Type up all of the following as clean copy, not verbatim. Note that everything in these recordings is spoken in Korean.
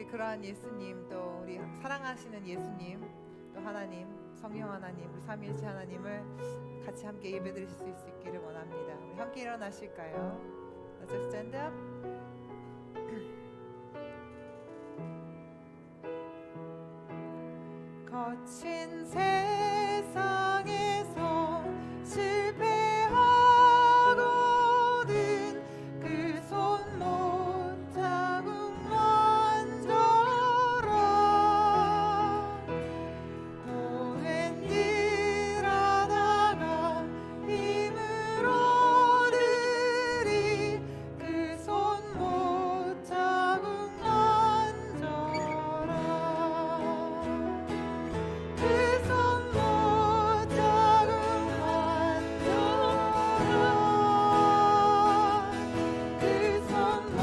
우리 그러한 예수님, 또 우리 사랑하시는 예수님, 또 하나님, 성령 하나님, 우리 삼위일체 하나님을 같이 함께 예배드릴 수 있기를 원합니다. 우리 함께 일어나실까요? Let's stand up. 거친 세상에서 실패하거든 그 손 못 잡고 만져라. 오랜 일 하다가 힘을 얻으리 그 손 못 잡고 만져라. 그 손 못 잡고 만져라. 그 손 못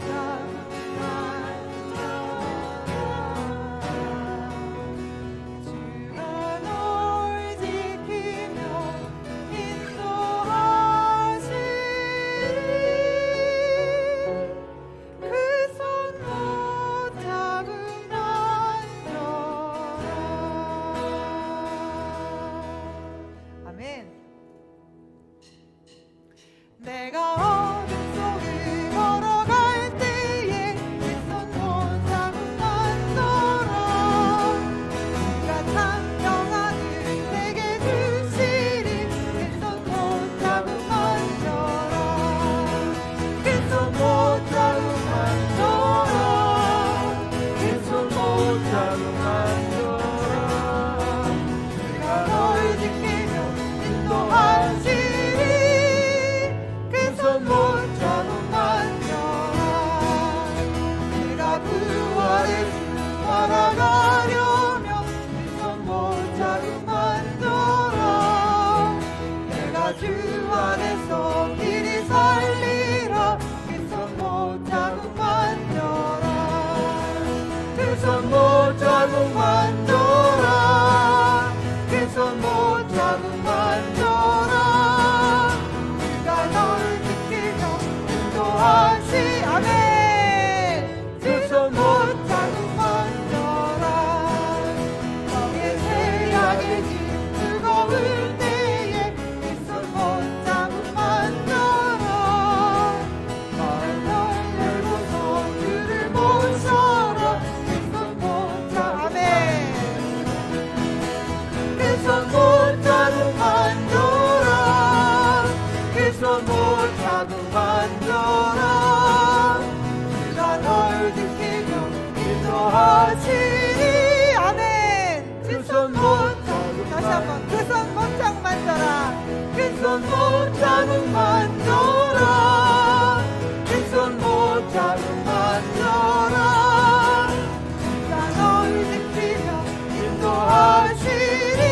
잡고 만져라. 주가 널 지키며 인도하시리 그 손 못 잡고 만져라. 아멘. 내가 어둠 속을 걸어갈 때에 그 손 못 잡고 만져라. 네가 찬양하는 내게 주시리 그 손 못 잡고 만져라. 그 손 못 잡고 만져라. 그 손 못 잡고 만져라. 그가 널 지키며 인도하시리 그 손 못 잡고 만져라. 내가 부활의 주 알아가려면 그 손 못 잡고 만져라. 내가 주 안에서 길이 살리라 그 손 못 잡고 만져라. 그 손 못 잡고 만져라. 그 손 못 잡고 만져라. 그가 널 지키며 인도하시 아멘. 그 손 못 잡고 만져라. 너의 죄악의 짐 무거울 때에 그 손 못 잡고 만져라. 마음 널 열고서 그를 모셔라. 그 손 못 잡고 아멘. 그 손 못 잡고 만져라. 그 손 못 잡고 만져라. 그가 널 지키며 인도하시리 아멘. 그 손 못 잡고 다시 한번 그 손 못 잡고 만져라. 그 손 못 잡고 만져라. 그 손 못 잡고 만져라. 그가 널 지키며 인도하시리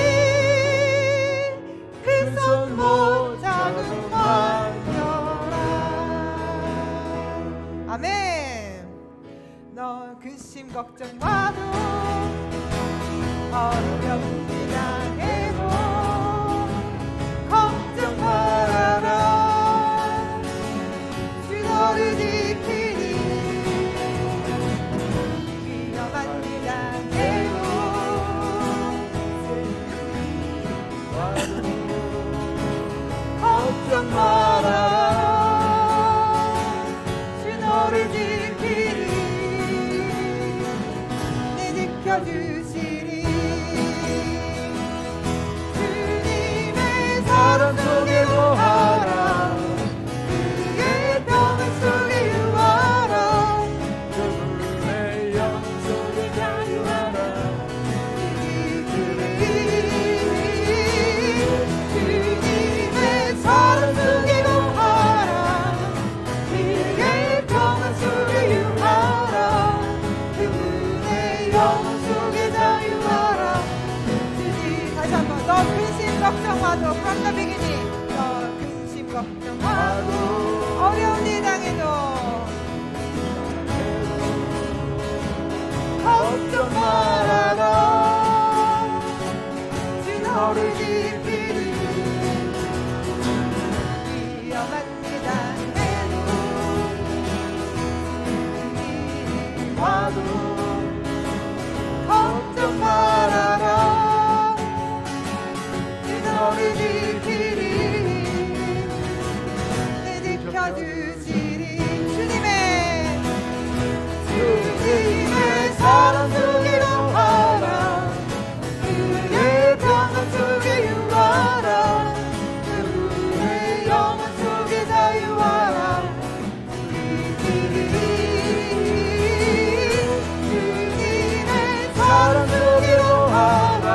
그 손 못 잡고 만져라. 아멘. 너 근심 걱정 마도 어렵게 당해도 걱정 말아라. 주 너를 지키니 위험한 일 당해도 걱정 말아라. 주 너를 지키니 내 지켜주시리. 주님의 사랑 속에 거하라. 그의 평안 속에 유하라. 그분의 영 속에 자유하라. 주님의 사랑 속에 거하라. 그의 평안 속에 유하라. 그분의 영 속에 자유하라. 주님 다시 한번 너 근심 걱정 마도 from the beginning. 너 근심 걱정 마도 어려운 일 당해도 걱정 말아라. 주 너를 지키리. 위험한 일 당해도 와 하나도 걱정 말아라 너를 지키리 내 지켜주시리 주님의 사랑 속에 거하라 그의 평강 속에 유하라 그의 영원 속에 자유하라 주님의 사랑 속에 거하라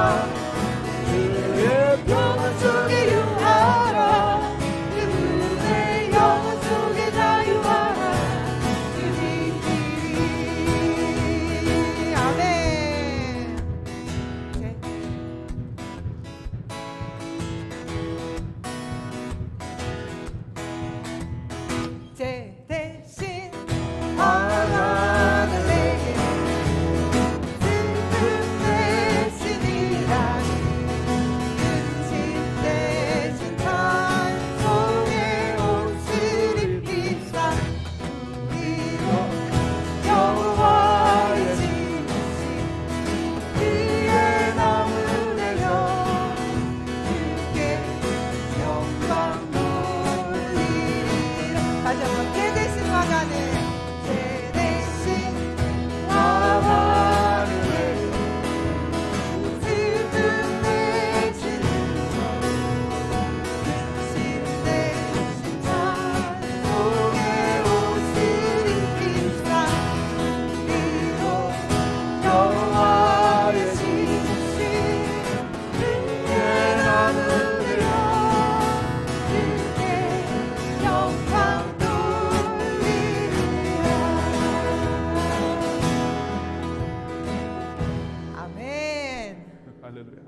그의 영원 속에 유하라 그의 영원 속에 자유하라 주님끼리 아멘. 제 대신 하나는 내게 슬픔 대신이라니 근심 대신 찬송의 옷을 입히사 우리로 여호와의 지으신 그의 나무를 려 주께 영광 돌리리라 다시 한번 제 대신 화가는 제 대신 화가는 슬픔 대신 근심 대신 찬송의 옷을 입히사 우리로 여호와의 지으신 그의 나무를 려 주께 영광 돌리리라 아멘. 할렐루야.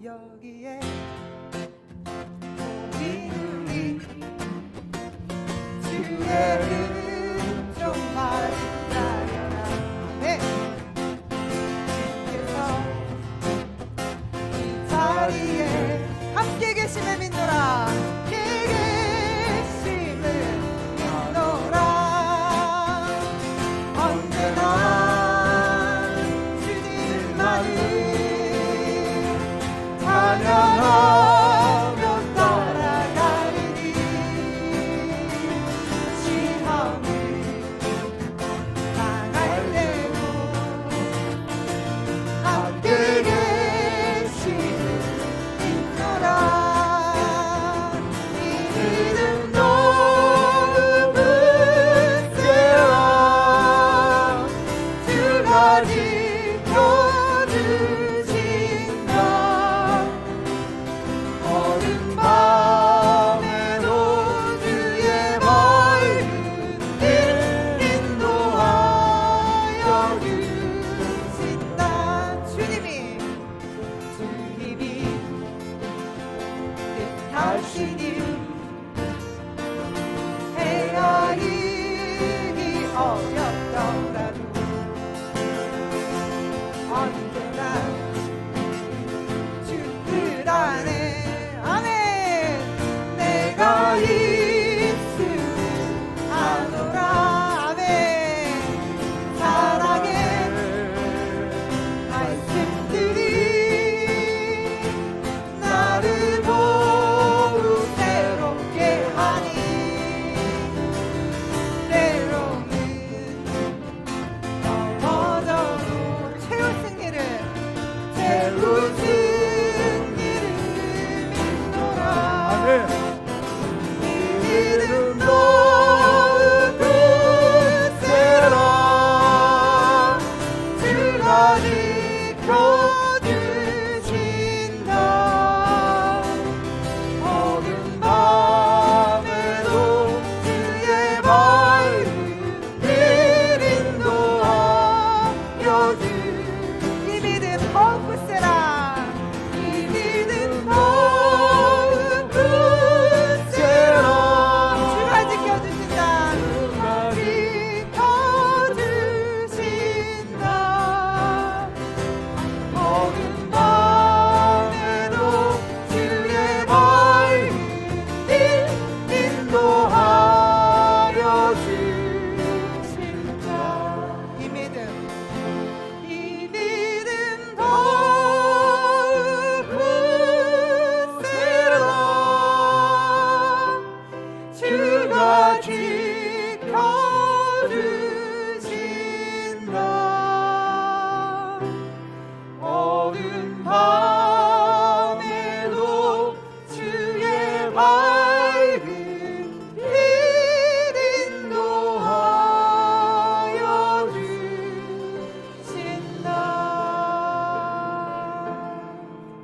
여기에 우리 주의 은총만 따르라. 네. 주께서 이 자리에 함께 계심을 믿노라. 함께 계심을 믿노라. 언제나 주님만을 찬양하며 따라가리니 시험을 당할 때도 함께 계심을 믿노라. 이 믿음 너무 굳세라. 주가 지켜주신다. 어린 밤에도 주의 밝은 인도하여 주신다. 주님이 뜻하시니 헤아리기 어렵더라도 언제나 주들 안에 아멘 내가 있으하노라. 아멘. 사랑의 말씀들이 나를 더욱 새롭게 하니 때로는 넘어져도 최후 승리를 믿노라. 아멘. 이 믿음 너무 굳세라. 주가 지켜주신다. 어두운 밤에도 주의 밝은 빛 인도하여 주. 이 믿음 더욱 굳세라. 이 믿음 더욱 굳세라. 주가 지켜주신다. 지켜주신다. 어두운 밤에도 주의 밝은 빛 인도하여 주신다. 이 믿음 더욱 굳세라. 주가 지켜주신다. 어두운 밤에도 주의 밝은 빛 인도하여 주신다.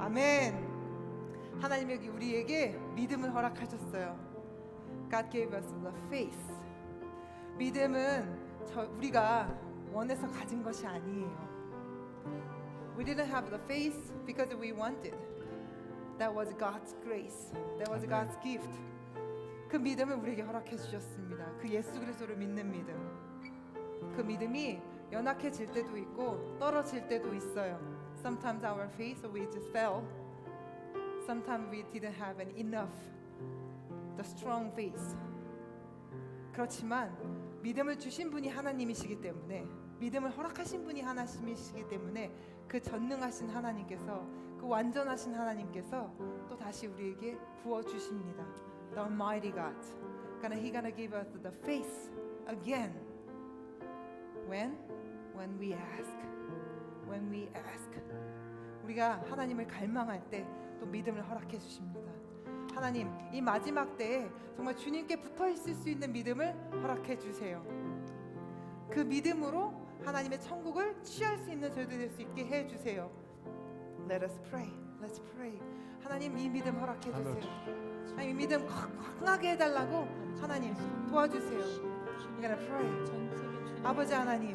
아멘. 하나님 여기 우리에게 믿음을 허락하셨어요. God gave us the faith. 믿음은 우리가 원해서 가진 것이 아니에요. We didn't have the faith because we wanted. That was God's grace. That was God's gift. 그 믿음을 우리에게 허락해 주셨습니다. 그 예수 그리스도를 믿는 믿음. 그 믿음이 연약해질 때도 있고 떨어질 때도 있어요. Sometimes our faith we just fell. Sometimes we didn't have enough the strong faith. 그렇지만 믿음을 주신 분이 하나님이시기 때문에 믿음을 허락하신 분이 하나님이시기 때문에 그 전능하신 하나님께서 그 완전하신 하나님께서 또 다시 우리에게 부어 주십니다. The Almighty God. He gonna give us the faith again. When we ask. When we ask. 우리가 하나님을 갈망할 때 또 믿음을 허락해 주십니다. 하나님, 이 마지막 때에 정말 주님께 붙어 있을 수 있는 믿음을 허락해 주세요. 그 믿음으로 하나님의 천국을 취할 수 있는 저희들 될 수 있게 해 주세요. Let us pray. Let's pray. 하나님 이 믿음 허락해 주세요. 하나님 이 믿음 강하게 해달라고 하나님 도와주세요. We're gonna pray. 아버지 하나님,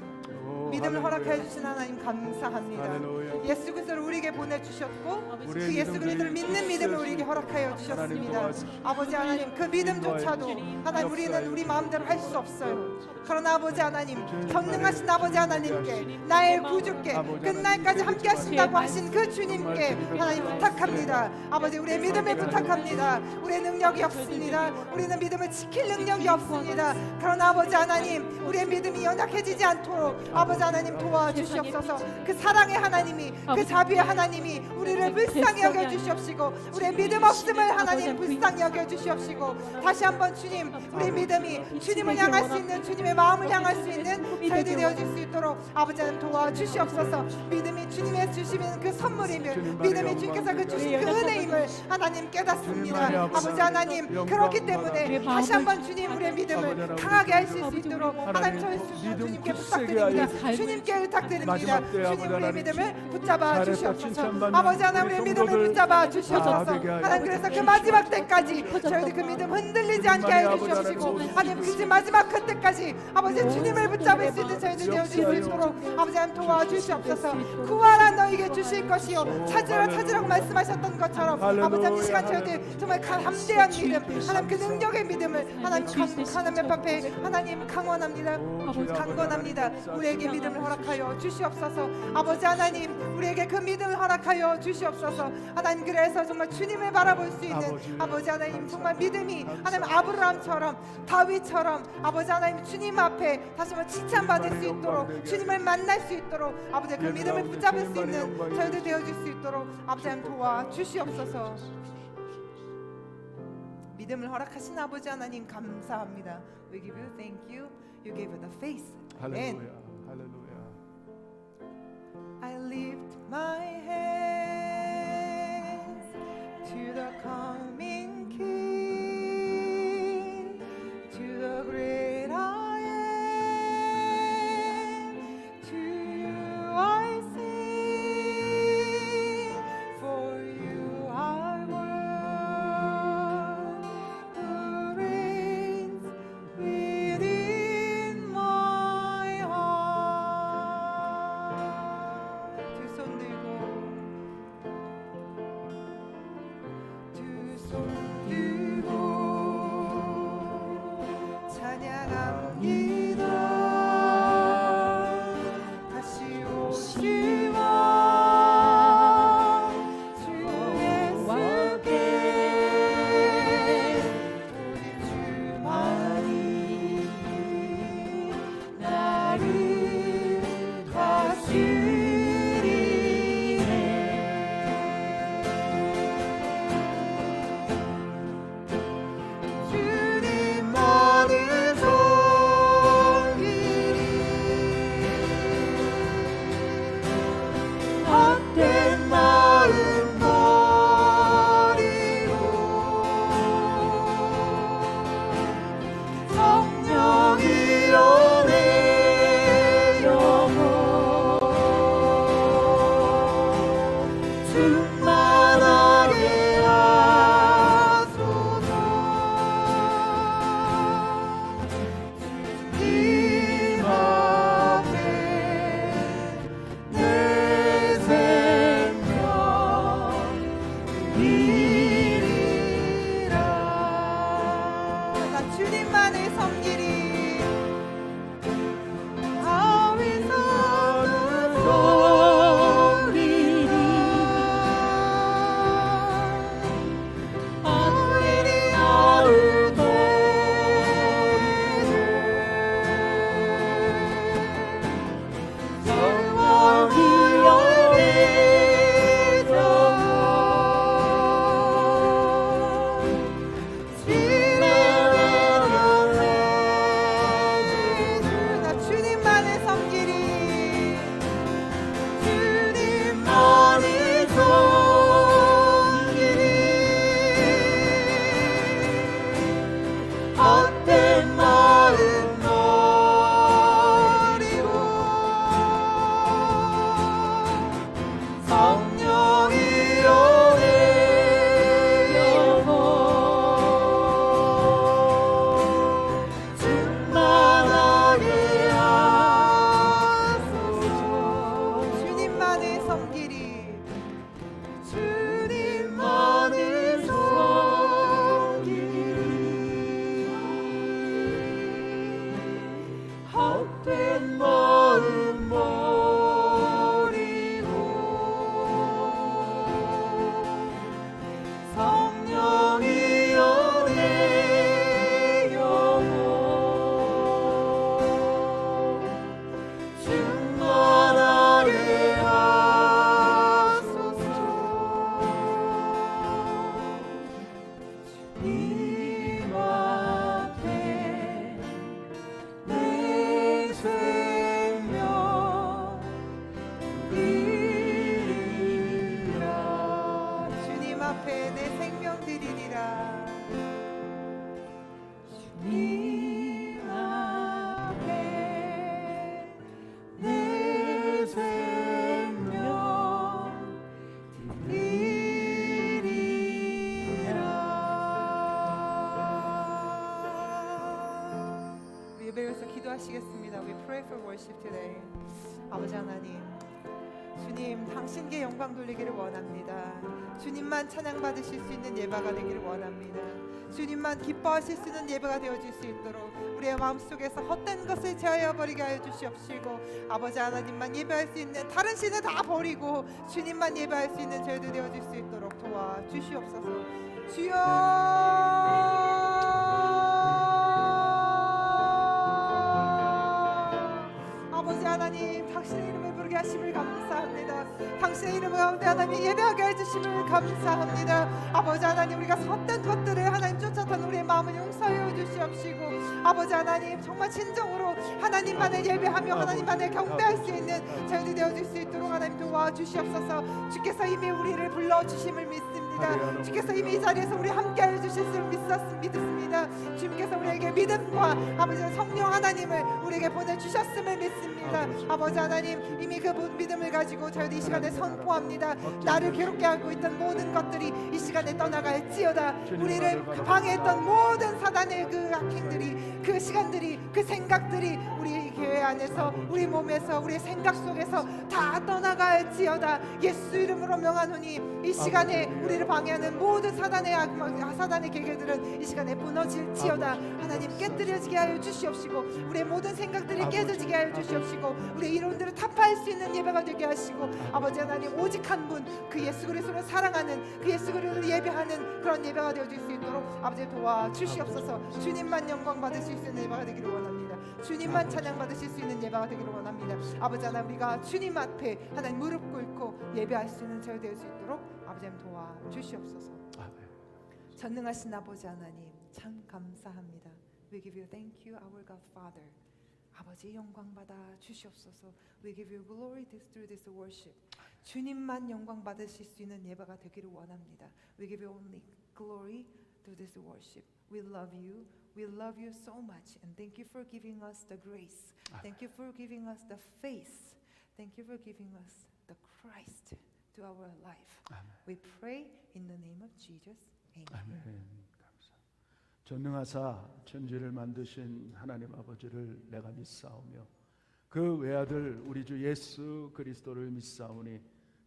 믿음을 허락해 주신 하나님 감사합니다. 할렐루야. 예수 그리스도를 우리에게 보내주셨고 그 우리의 예수 그리스도를 믿는 믿음을 우리에게 허락하여 주셨습니다. 아버지 하나님 그 믿음조차도 하나님 우리는 우리 마음대로 할 수 없어요. 그러나 아버지 하나님 전능하신 아버지 하나님께 나의 구주께 끝날까지 함께 하신다고 하신 그 주님께 하나님 부탁합니다. 아버지 우리의 믿음을 부탁합니다. 우리의 능력이 없습니다. 우리는 믿음을 지킬 능력이 없습니다. 그러나 아버지 하나님 우리의 믿음이 연약해지지 않도록 아버지 하나님 도와주시옵소서. 그 사랑의 하나님이 그 자비의 하나님이 우리를 불쌍히 여겨 주시옵시고 우리의 믿음 없음을 하나님 불쌍히 여겨 주시옵시고 다시 한번 주님 우리의 믿음이 주님을 향할 수 있는 주님의 마음을 향할 수 있는 저희들이 되어질 수 있도록 아버지 하나님 도와주시옵소서. 믿음이 주님의 주시는 그 선물임을 믿음이 주님께서 그 주신 그 은혜임을 하나님 깨닫습니다. 아버지 하나님 그렇기 때문에 다시 한번 주님 우리의 믿음을 강하게 하실 수 있도록 하나님 저희 주님께 부탁드립니다. 주님께 부탁드립니다. 주님 우리의 믿음을 붙잡아 주시옵소서. 아버지 하나님 우리의 믿음을 붙잡아 주시옵소서. 하나님 그래서 그 마지막 때까지 저희들 그 믿음 흔들리지 않게 해 주시옵시고 하나님 그 마지막 그때까지 아버지 주님을 붙잡을 수 있는 저희들 되어질 수 있도록 아버지 하나님 도와주시옵소서. 구하라 너에게 주실 것이요 찾으라고 말씀하셨던 것처럼 아버지 하나님 이 시간 저희들 정말 담대한 믿음 하나님 그 능력의 믿음을 하나님 앞에 하나님 강원합니다. 강건합니다. 우리에게 믿음을 허락하여 주시옵소서. 아버지 하나님 우리에게 그 믿음을 허락하여 주시옵소서. 하나님 그래서 정말 주님을 바라볼 수 있는 아버지 하나님 정말 믿음이 하나님 아브라함처럼 다윗처럼 아버지 하나님 주님 앞에 다시 한번 칭찬받을 수 있도록 주님을 만날 수 있도록 아버지 그 믿음을 붙잡을 수 있는 저희들 되어줄 수 있도록 아버지 하나님 도와주시옵소서. 믿음을 허락하신 아버지 하나님 감사합니다. We give you thank you. You gave us the faith. Amen. 할렐루야. I lift my hands to the coming King, to the great I am. To you I sing, for you I work, who reigns within my heart. 두 손 들고 예배하시겠습니다. We pray for worship today. 아버지 하나님, 주님 당신께 영광 돌리기를 원합니다. 주님만 찬양받으실 수 있는 예배가 되기를 원합니다. 주님만 기뻐하실 수 있는 예배가 되어질 수 있도록 우리의 마음속에서 헛된 것을 제하여 버리게 하여 주시옵시고, 아버지 하나님만 예배할 수 있는 다른 신을 다 버리고 주님만 예배할 수 있는 저희들 되어질 수 있도록 도와주시옵소서. 주여, 아버지 하나님, 당신의 이름을 부르게 하심을 감사합니다. 당신의 이름을 가운데 하나님 예배하게 해주심을 감사합니다. 아버지 하나님, 우리가 헛된 것들을 하나님 쫓았던 우리의 마음을 용서해 주시옵시고, 아버지 하나님 정말 진정으로 하나님만을 예배하며 하나님만을 경배할 수 있는 저희들이 되어줄 수 있도록 하나님 도와주시옵소서. 주께서 이미 우리를 불러주심을 믿습니다. 주께서 이미 이 자리에서 우리 함께하여 주실 줄 믿습니다. 주님께서 우리에게 믿음과 아버지 성령 하나님을 우리에게 보내주셨음을 믿습니다. 아버지 하나님, 이미 그 믿음을 가지고 저희들 이 시간에 선포합니다. 나를 괴롭게 하고 있던 모든 것들이 이 시간에 떠나갈지어다. 우리를 방해했던 모든 사단의 그 악행들이, 그 시간들이, 그 생각들이 우리 교회 안에서, 우리 몸에서, 우리 생각 속에서 다 떠나갈지어다. 예수 이름으로 명하노니 이 시간에 우리를 방해하는 모든 사단의 계획들은 이 시간에 무너질지어다. 하나님 깨뜨려지게 하여 주시옵시고, 우리의 모든 생각들이 깨져지게 하여 주시옵시고, 우리의 이론들을 타파할 수 있는 예배가 되게 하시고, 아버지 하나님 오직 한 분, 그 예수 그리스도를 사랑하는, 그 예수 그리스도를 예배하는 그런 예배가 되어질 수 있도록 아버지 도와주시옵소서. 주님만 영광 받으실 수 있는 예배가 되기를 원합니다. 주님만 찬양 받으실 수 있는 예배가 되기를 원합니다. 아버지 하나님, 우리가 주님 앞에 하나님 무릎 꿇고 예배할 수 있는 저희 되어 수 있도록 아버지 하나님 도와주시옵소서. 전능하신 아버지 하나님, 참 감사합니다. We give you thank you, our God Father. 아버지 영광 받아 주시옵소서. We give you glory through this worship. 주님만 영광 받으실 수 있는 예배가 되기를 원합니다. We give you only glory through this worship. We love you. We love you so much, and thank you for giving us the grace. Thank you for giving us the faith. Thank you for giving us the Christ to our life. We pray in the name of Jesus. Amen. 전능하사 천지를 만드신 하나님 아버지를 내가 믿사오며 그 외아들 우리 주 예수 그리스도를 믿사오니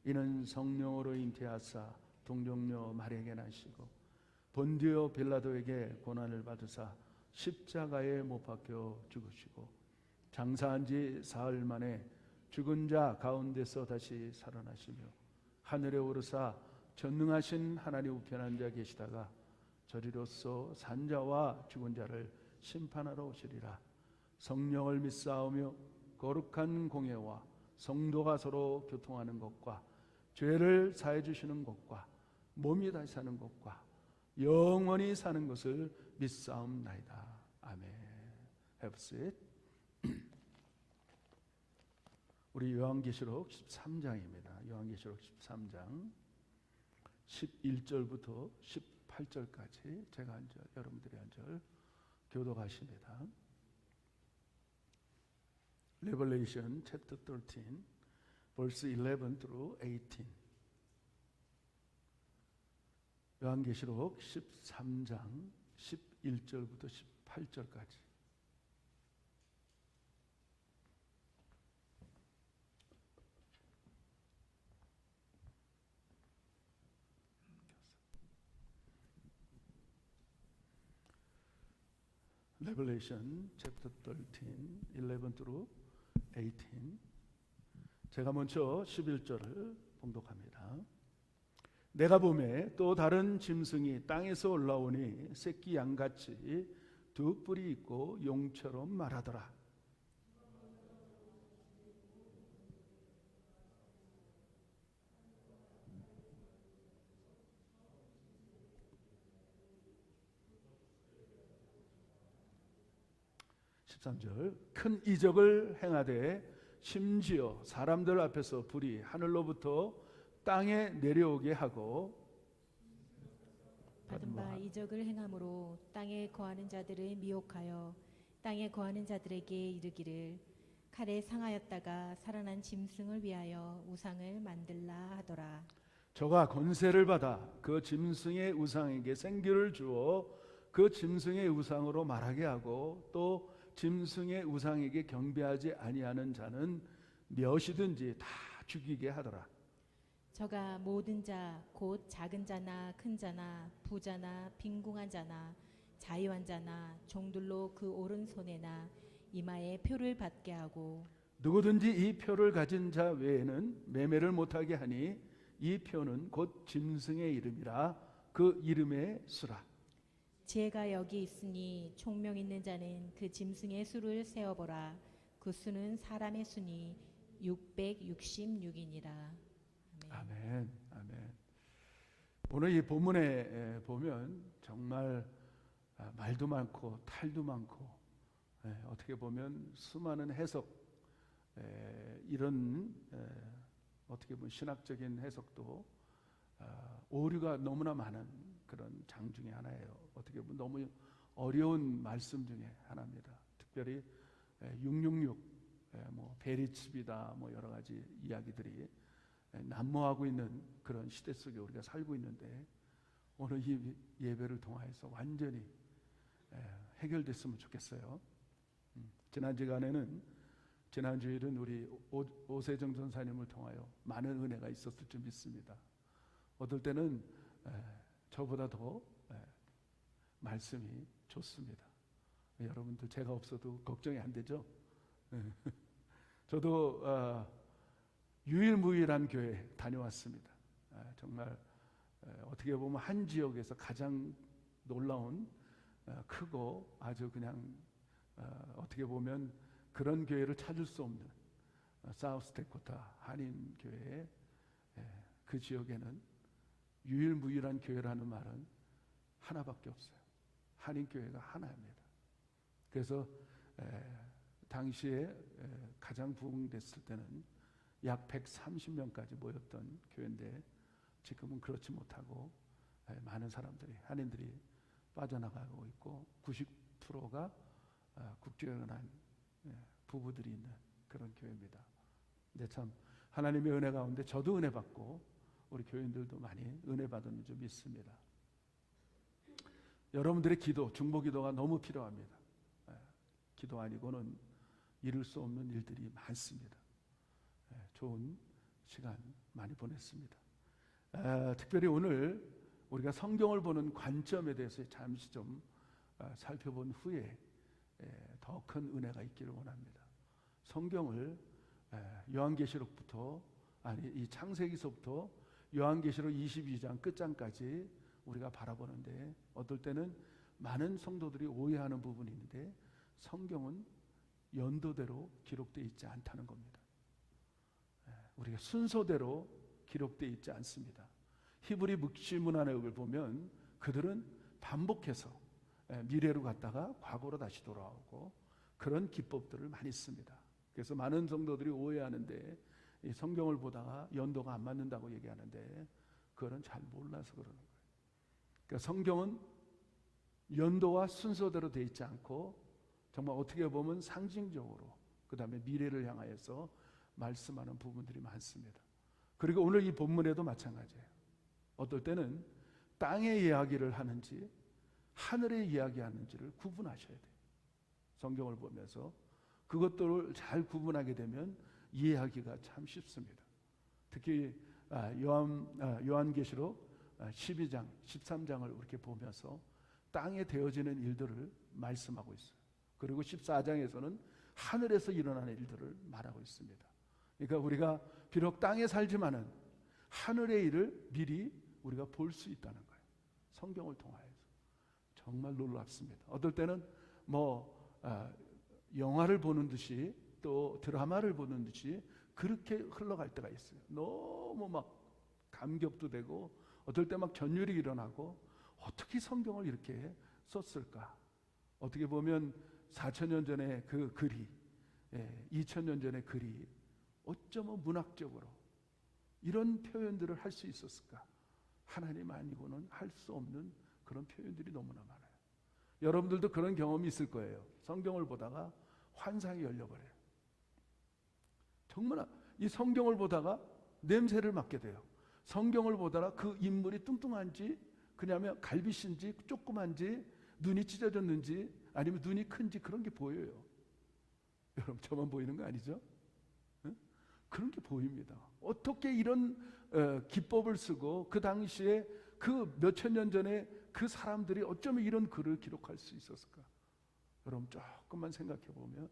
이는 성령으로 잉태하사 동정녀 마리아에게 나시고 본디오 빌라도에게 고난을 받으사 십자가에 못 박혀 죽으시고 장사한 지 사흘 만에 죽은 자 가운데서 다시 살아나시며 하늘에 오르사 전능하신 하나님 우편 앉아 계시다가 저리로서 산자와 죽은 자를 심판하러 오시리라. 성령을 믿사오며 거룩한 공예와 성도가 서로 교통하는 것과 죄를 사해 주시는 것과 몸이 다시 사는 것과 영원히 사는 것을 믿사옵나이다. 아멘. Have a seat. 우리 요한계시록 13장입니다. 요한계시록 13장 11절부터 18절까지 제가 한 절, 여러분들이 한 절 교독하십니다. Revelation chapter 13 verse 11 through 18. 요한계시록 13장 11절부터 18절까지. Revelation chapter 13, 11 through 18. 제가 먼저 11절을 봉독합니다. 내가 보매 또 다른 짐승이 땅에서 올라오니 새끼 양같이 두 뿔이 있고 용처럼 말하더라. 큰 이적을 행하되 심지어 사람들 앞에서 불이 하늘로부터 땅에 내려오게 하고 받은 바 이적을 행함으로 땅에 거하는 자들을 미혹하여 땅에 거하는 자들에게 이르기를 칼에 상하였다가 살아난 짐승을 위하여 우상을 만들라 하더라. 저가 권세를 받아 그 짐승의 우상에게 생기를 주어 그 짐승의 우상으로 말하게 하고 또 짐승의 우상에게 경배하지 아니하는 자는 몇이든지 다 죽이게 하더라. 저가 모든 자 곧 작은 자나 큰 자나 부자나 빈궁한 자나 자유한 자나 종들로 그 오른손에나 이마에 표를 받게 하고 누구든지 이 표를 가진 자 외에는 매매를 못하게 하니 이 표는 곧 짐승의 이름이라 그 이름의 수라. 지혜가 여기 있으니 총명 있는 자는 그 짐승의 수를 세어보라. 그 수는 사람의 수니 666이니라. 아멘, 아멘. 오늘 이 본문에 보면 정말 말도 많고 탈도 많고 어떻게 보면 수많은 해석, 이런 어떻게 보면 신학적인 해석도 오류가 너무나 많은 그런 장 중에 하나예요. 어떻게 보면 너무 어려운 말씀 중에 하나입니다. 특별히 666, 뭐 베리칩이다, 뭐 여러 가지 이야기들이 난무하고 있는 그런 시대 속에 우리가 살고 있는데 오늘 이 예배를 통해서 완전히 해결됐으면 좋겠어요. 지난 주일은 우리 오세정 전사님을 통하여 많은 은혜가 있었을 줄 믿습니다. 어떨 때는 저보다 더 말씀이 좋습니다. 여러분들 제가 없어도 걱정이 안 되죠? 저도 유일무이한 교회 다녀왔습니다. 정말 어떻게 보면 한 지역에서 가장 놀라운 크고 아주 그냥 어떻게 보면 그런 교회를 찾을 수 없는 사우스데코타 한인교회, 그 지역에는 유일무이한 교회라는 말은 하나밖에 없어요. 한인교회가 하나입니다. 그래서 당시에 가장 부흥됐을 때는 약 130명까지 모였던 교회인데 지금은 그렇지 못하고 많은 사람들이, 한인들이 빠져나가고 있고 90%가 국제연한 부부들이 있는 그런 교회입니다. 근데 참 하나님의 은혜 가운데 저도 은혜 받고 우리 교인들도 많이 은혜 받은 줄 믿습니다. 여러분들의 기도, 중보 기도가 너무 필요합니다. 기도 아니고는 이룰 수 없는 일들이 많습니다. 좋은 시간 많이 보냈습니다. 특별히 오늘 우리가 성경을 보는 관점에 대해서 잠시 좀 살펴본 후에 더 큰 은혜가 있기를 원합니다. 성경을 요한계시록부터 이 창세기서부터 요한계시록 22장 끝장까지 우리가 바라보는데 어떨 때는 많은 성도들이 오해하는 부분이 있는데 성경은 연도대로 기록되어 있지 않다는 겁니다. 우리가 순서대로 기록되어 있지 않습니다. 히브리 묵시문화를 보면 그들은 반복해서 미래로 갔다가 과거로 다시 돌아오고 그런 기법들을 많이 씁니다. 그래서 많은 성도들이 오해하는데 이 성경을 보다가 연도가 안 맞는다고 얘기하는데 그거는 잘 몰라서 그러는 거예요. 그러니까 성경은 연도와 순서대로 되어 있지 않고 정말 어떻게 보면 상징적으로 그 다음에 미래를 향하여서 말씀하는 부분들이 많습니다. 그리고 오늘 이 본문에도 마찬가지예요. 어떨 때는 땅의 이야기를 하는지 하늘의 이야기하는지를 구분하셔야 돼요. 성경을 보면서 그것들을 잘 구분하게 되면 이해하기가 참 쉽습니다. 특히 요한계시록 12장, 13장을 이렇게 보면서 땅에 되어지는 일들을 말씀하고 있어요. 그리고 14장에서는 하늘에서 일어나는 일들을 말하고 있습니다. 그러니까 우리가 비록 땅에 살지만은 하늘의 일을 미리 우리가 볼 수 있다는 거예요. 성경을 통하여서. 정말 놀랍습니다. 어떨 때는 영화를 보는 듯이 또 드라마를 보는 듯이 그렇게 흘러갈 때가 있어요. 너무 막 감격도 되고 어떨 때 막 전율이 일어나고 어떻게 성경을 이렇게 썼을까? 어떻게 보면 4,000년 전에 그 글이 2,000년 전의 글이 어쩌면 문학적으로 이런 표현들을 할 수 있었을까? 하나님 아니고는 할 수 없는 그런 표현들이 너무나 많아요. 여러분들도 그런 경험이 있을 거예요. 성경을 보다가 환상이 열려버려요. 정말 이 성경을 보다가 냄새를 맡게 돼요. 성경을 보다가 그 인물이 뚱뚱한지 그냐면 갈비신지 조그만지 눈이 찢어졌는지 아니면 눈이 큰지 그런 게 보여요. 여러분 저만 보이는 거 아니죠? 응? 그런 게 보입니다. 어떻게 이런 기법을 쓰고 그 당시에 그 몇천 년 전에 그 사람들이 어쩌면 이런 글을 기록할 수 있었을까? 여러분 조금만 생각해 보면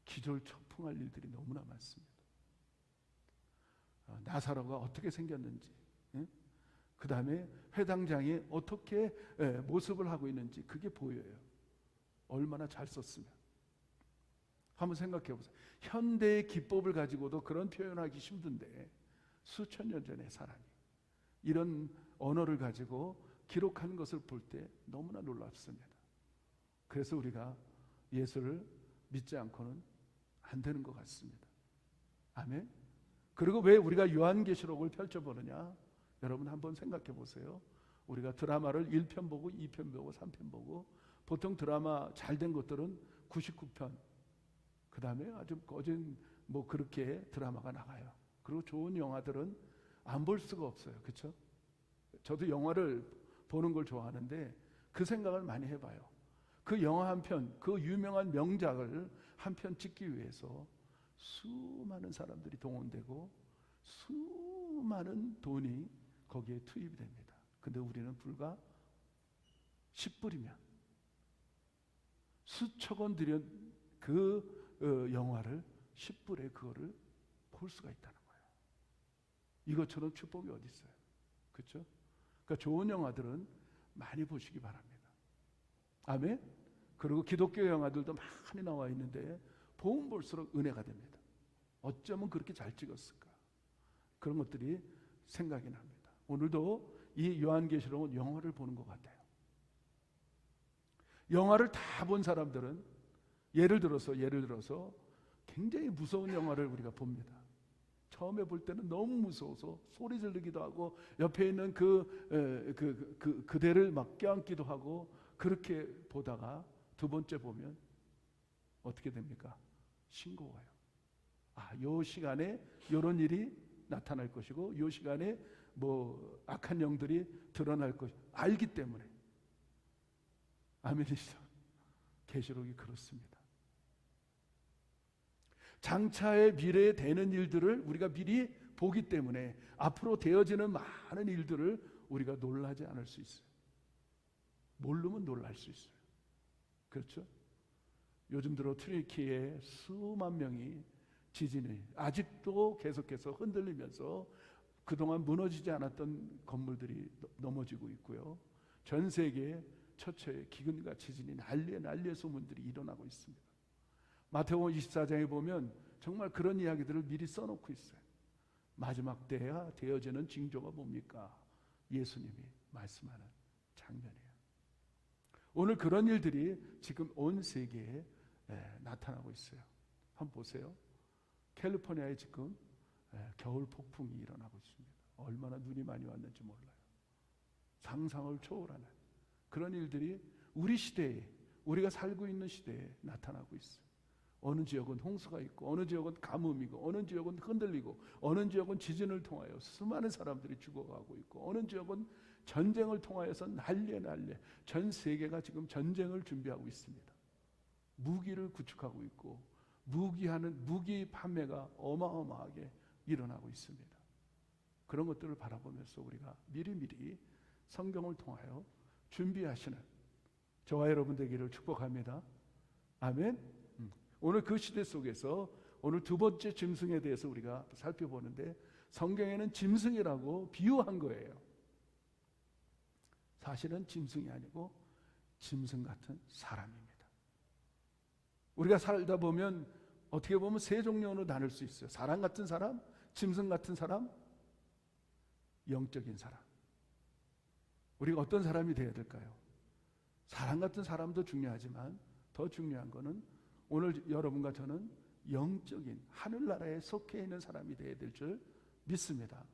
기절초풍할 일들이 너무나 많습니다. 나사로가 어떻게 생겼는지, 그 다음에 회당장이 어떻게 모습을 하고 있는지 그게 보여요. 얼마나 잘 썼으면. 한번 생각해 보세요. 현대의 기법을 가지고도 그런 표현하기 힘든데 수천 년 전의 사람이 이런 언어를 가지고 기록한 것을 볼 때 너무나 놀랍습니다. 그래서 우리가 예수를 믿지 않고는 안 되는 것 같습니다. 아멘. 그리고 왜 우리가 요한계시록을 펼쳐보느냐? 여러분 한번 생각해 보세요. 우리가 드라마를 1편 보고 2편 보고 3편 보고, 보통 드라마 잘된 것들은 99편, 그 다음에 아주 거진 뭐 그렇게 드라마가 나가요. 그리고 좋은 영화들은 안 볼 수가 없어요. 그렇죠? 저도 영화를 보는 걸 좋아하는데 그 생각을 많이 해봐요. 그 영화 한 편, 그 유명한 명작을 한 편 찍기 위해서 수많은 사람들이 동원되고 수많은 돈이 거기에 투입이 됩니다. 근데 우리는 불과 10불이면 수천 원 들인 그 영화를 10불에 그거를 볼 수가 있다는 거예요. 이것처럼 축복이 어디 있어요? 그렇죠? 그러니까 좋은 영화들은 많이 보시기 바랍니다. 아멘. 그리고 기독교 영화들도 많이 나와 있는데 보면 볼수록 은혜가 됩니다. 어쩌면 그렇게 잘 찍었을까? 그런 것들이 생각이 납니다. 오늘도 이 요한계시록은 영화를 보는 것 같아요. 영화를 다 본 사람들은 예를 들어서 굉장히 무서운 영화를 우리가 봅니다. 처음에 볼 때는 너무 무서워서 소리 지르기도 하고 옆에 있는 그대를 막 껴안기도 하고, 그렇게 보다가 두 번째 보면 어떻게 됩니까? 싱거워요. 요 시간에 이런 일이 나타날 것이고 요 시간에 뭐 악한 영들이 드러날 것이 알기 때문에. 아멘이시죠? 계시록이 그렇습니다. 장차의 미래에 되는 일들을 우리가 미리 보기 때문에 앞으로 되어지는 많은 일들을 우리가 놀라지 않을 수 있어요. 모르면 놀랄 수 있어요. 그렇죠? 요즘 들어 튀르키예에 수만 명이 지진이 아직도 계속해서 흔들리면서 그동안 무너지지 않았던 건물들이 넘어지고 있고요. 전 세계에 처처의 기근과 지진이 난리의 소문들이 일어나고 있습니다. 마태복음 24장에 보면 정말 그런 이야기들을 미리 써놓고 있어요. 마지막 때야 되어지는 징조가 뭡니까? 예수님이 말씀하는 장면이에요. 오늘 그런 일들이 지금 온 세계에 나타나고 있어요. 한번 보세요. 캘리포니아에 지금 겨울 폭풍이 일어나고 있습니다. 얼마나 눈이 많이 왔는지 몰라요. 상상을 초월하는 그런 일들이 우리 시대에, 우리가 살고 있는 시대에 나타나고 있어요. 어느 지역은 홍수가 있고, 어느 지역은 가뭄이고, 어느 지역은 흔들리고, 어느 지역은 지진을 통하여 수많은 사람들이 죽어가고 있고, 어느 지역은 전쟁을 통하여서 난리에 전 세계가 지금 전쟁을 준비하고 있습니다. 무기를 구축하고 있고 무기 판매가 어마어마하게 일어나고 있습니다. 그런 것들을 바라보면서 우리가 미리미리 성경을 통하여 준비하시는 저와 여러분 되기를 축복합니다. 아멘. 오늘 그 시대 속에서 오늘 두 번째 짐승에 대해서 우리가 살펴보는데, 성경에는 짐승이라고 비유한 거예요. 사실은 짐승이 아니고 짐승 같은 사람입니다. 우리가 살다 보면 어떻게 보면 세 종류로 나눌 수 있어요. 사람 같은 사람, 짐승 같은 사람, 영적인 사람. 우리가 어떤 사람이 되어야 될까요? 사람 같은 사람도 중요하지만 더 중요한 것은 오늘 여러분과 저는 영적인 하늘나라에 속해 있는 사람이 되어야 될 줄 믿습니다.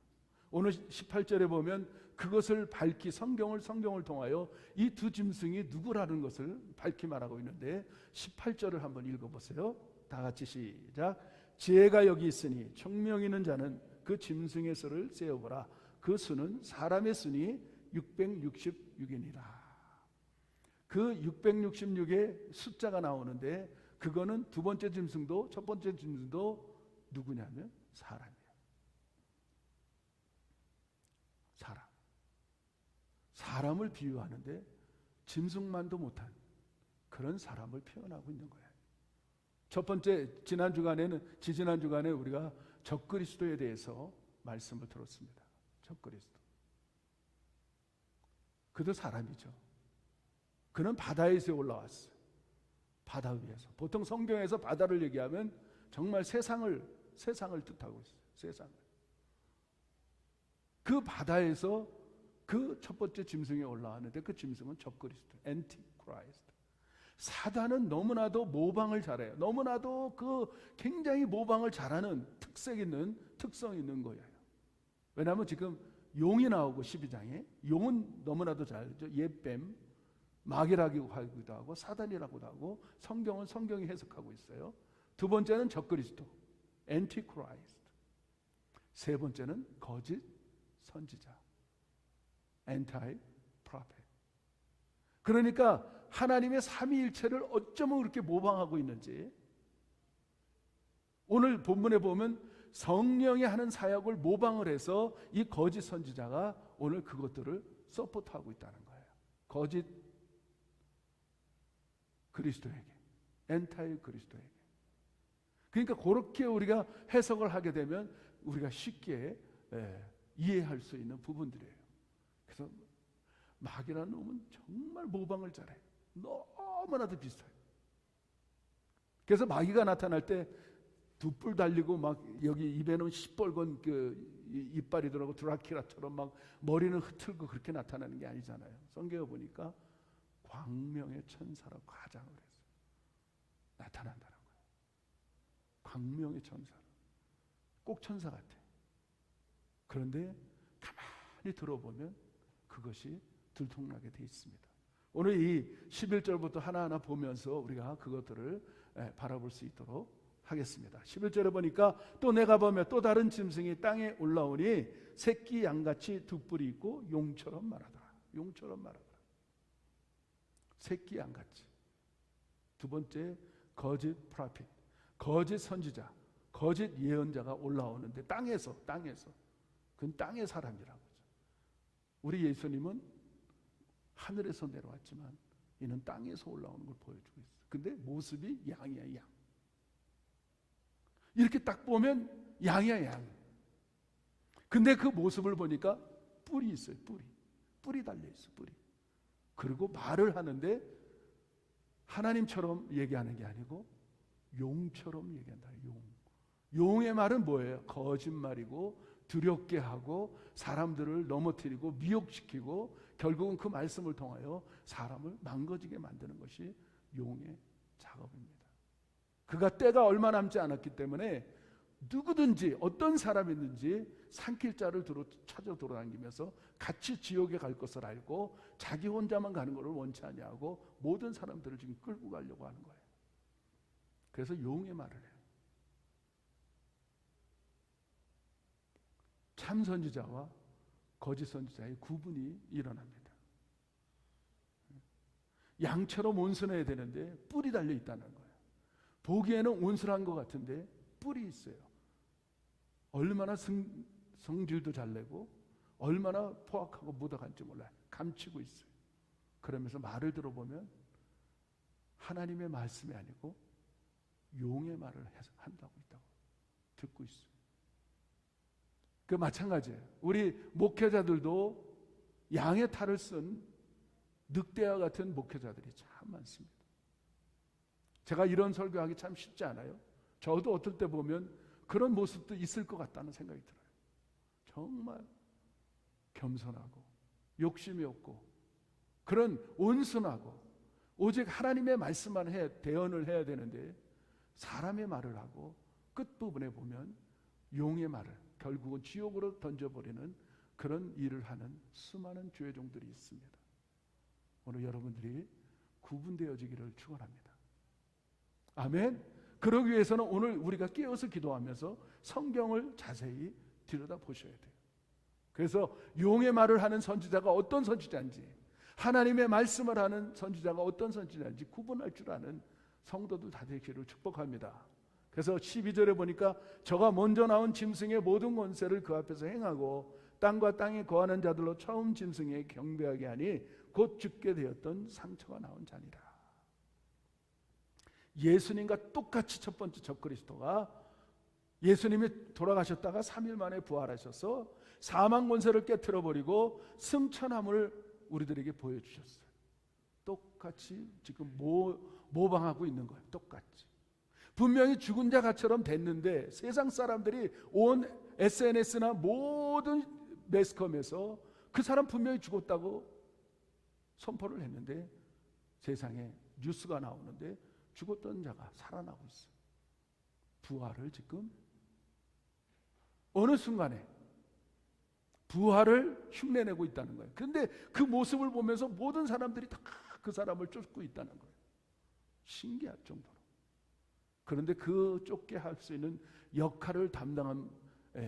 오늘 18절에 보면 그것을 밝히 성경을 통하여 이 두 짐승이 누구라는 것을 밝히 말하고 있는데, 18절을 한번 읽어보세요. 다 같이 시작. 지혜가 여기 있으니 총명 있는 자는 그 짐승의 수를 세어보라. 그 수는 사람의 수니 666이니라. 그 666의 숫자가 나오는데 그거는 두 번째 짐승도 첫 번째 짐승도 누구냐면 사람이에요. 사람을 비유하는데 짐승만도 못한 그런 사람을 표현하고 있는 거예요. 첫 번째 지난 주간에 우리가 적그리스도에 대해서 말씀을 들었습니다. 적그리스도. 그도 사람이죠. 그는 바다에서 올라왔어요. 바다 위에서. 보통 성경에서 바다를 얘기하면 정말 세상을 뜻하고 있어요. 세상을. 그 바다에서 그 첫 번째 짐승이 올라왔는데 그 짐승은 적그리스도, 엔티크라이스트. 사단은 너무나도 모방을 잘해요. 너무나도 그 굉장히 모방을 잘하는 특성이 있는 거예요. 왜냐하면 지금 용이 나오고 12장에 용은 너무나도 잘 알죠. 옛뱀, 마귀라고 하기도 하고 사단이라고도 하고 성경은 성경이 해석하고 있어요. 두 번째는 적그리스도, 엔티크라이스트. 세 번째는 거짓 선지자, 엔타이 프로페트. 그러니까 하나님의 삼위일체를 어쩌면 그렇게 모방하고 있는지 오늘 본문에 보면 성령이 하는 사역을 모방을 해서 이 거짓 선지자가 오늘 그것들을 서포트하고 있다는 거예요. 거짓 그리스도에게, 엔타이 그리스도에게. 그러니까 그렇게 우리가 해석을 하게 되면 우리가 쉽게 이해할 수 있는 부분들이에요. 그래서 마귀라는 놈은 정말 모방을 잘해요. 너무나도 비슷해요. 그래서 마귀가 나타날 때 두 뿔 달리고 막 여기 입에는 시뻘건 그 이빨이 들어가고 드라큘라처럼 막 머리는 흐틀고 그렇게 나타나는 게 아니잖아요. 성경에 보니까 광명의 천사라고 가장을 해서 나타난다는 거예요. 광명의 천사. 꼭 천사 같아. 그런데 가만히 들어보면 그것이 들통나게 돼 있습니다. 오늘 이 11절부터 하나하나 보면서 우리가 그것들을 바라볼 수 있도록 하겠습니다. 11절에 보니까 또 내가 보며 또 다른 짐승이 땅에 올라오니 새끼 양같이 두 뿔이 있고 용처럼 말하더라. 용처럼 말하더라. 새끼 양같이. 두 번째 거짓 프로핏, 거짓 선지자, 거짓 예언자가 올라오는데 땅에서 그건 땅의 사람이라고 하죠. 우리 예수님은 하늘에서 내려왔지만 이는 땅에서 올라오는 걸 보여주고 있어요. 근데 모습이 양이야, 양. 이렇게 딱 보면 양이야, 양. 근데 그 모습을 보니까 뿔이 있어요. 뿔이 달려있어. 뿔이. 그리고 말을 하는데 하나님처럼 얘기하는 게 아니고 용처럼 얘기한다. 용의 말은 뭐예요? 거짓말이고 두렵게 하고 사람들을 넘어뜨리고 미혹시키고 결국은 그 말씀을 통하여 사람을 망가지게 만드는 것이 용의 작업입니다. 그가 때가 얼마 남지 않았기 때문에 누구든지 어떤 사람이든지 산길자를 찾아 돌아다니면서 같이 지옥에 갈 것을 알고 자기 혼자만 가는 것을 원치 아니하고 모든 사람들을 지금 끌고 가려고 하는 거예요. 그래서 용의 말을 해요. 참 선지자와 거짓 선지자의 구분이 일어납니다. 양처럼 온순해야 되는데 뿔이 달려 있다는 거예요. 보기에는 온순한 것 같은데 뿔이 있어요. 얼마나 성질도 잘 내고 얼마나 포악하고 무덕한지 몰라요. 감추고 있어요. 그러면서 말을 들어보면 하나님의 말씀이 아니고 용의 말을 한다고 있다고 듣고 있어요. 그 마찬가지예요. 우리 목회자들도 양의 탈을 쓴 늑대와 같은 목회자들이 참 많습니다. 제가 이런 설교하기 참 쉽지 않아요. 저도 어떨 때 보면 그런 모습도 있을 것 같다는 생각이 들어요. 정말 겸손하고 욕심이 없고 그런 온순하고 오직 하나님의 말씀만 대언을 해야 되는데 사람의 말을 하고 끝부분에 보면 용의 말을 결국은 지옥으로 던져버리는 그런 일을 하는 수많은 주의 종들이 있습니다. 오늘 여러분들이 구분되어지기를 축원합니다. 아멘. 그러기 위해서는 오늘 우리가 깨어서 기도하면서 성경을 자세히 들여다보셔야 돼요. 그래서 용의 말을 하는 선지자가 어떤 선지자인지 하나님의 말씀을 하는 선지자가 어떤 선지자인지 구분할 줄 아는 성도들 다 되기를 축복합니다. 그래서 12절에 보니까 저가 먼저 나온 짐승의 모든 권세를 그 앞에서 행하고 땅과 땅에 거하는 자들로 처음 짐승에 경배하게 하니 곧 죽게 되었던 상처가 나온 자니라. 예수님과 똑같이 첫 번째 적그리스도가 예수님이 돌아가셨다가 3일 만에 부활하셔서 사망 권세를 깨트려버리고 승천함을 우리들에게 보여주셨어요. 똑같이 지금 모방하고 있는 거예요. 똑같이. 분명히 죽은 자가처럼 됐는데 세상 사람들이 온 SNS나 모든 매스컴에서 그 사람 분명히 죽었다고 선포를 했는데 세상에 뉴스가 나오는데 죽었던 자가 살아나고 있어요. 부활을 지금 어느 순간에 부활을 흉내내고 있다는 거예요. 그런데 그 모습을 보면서 모든 사람들이 다 그 사람을 쫓고 있다는 거예요. 신기할 정도로. 그런데 그 쫓게 할 수 있는 역할을 담당한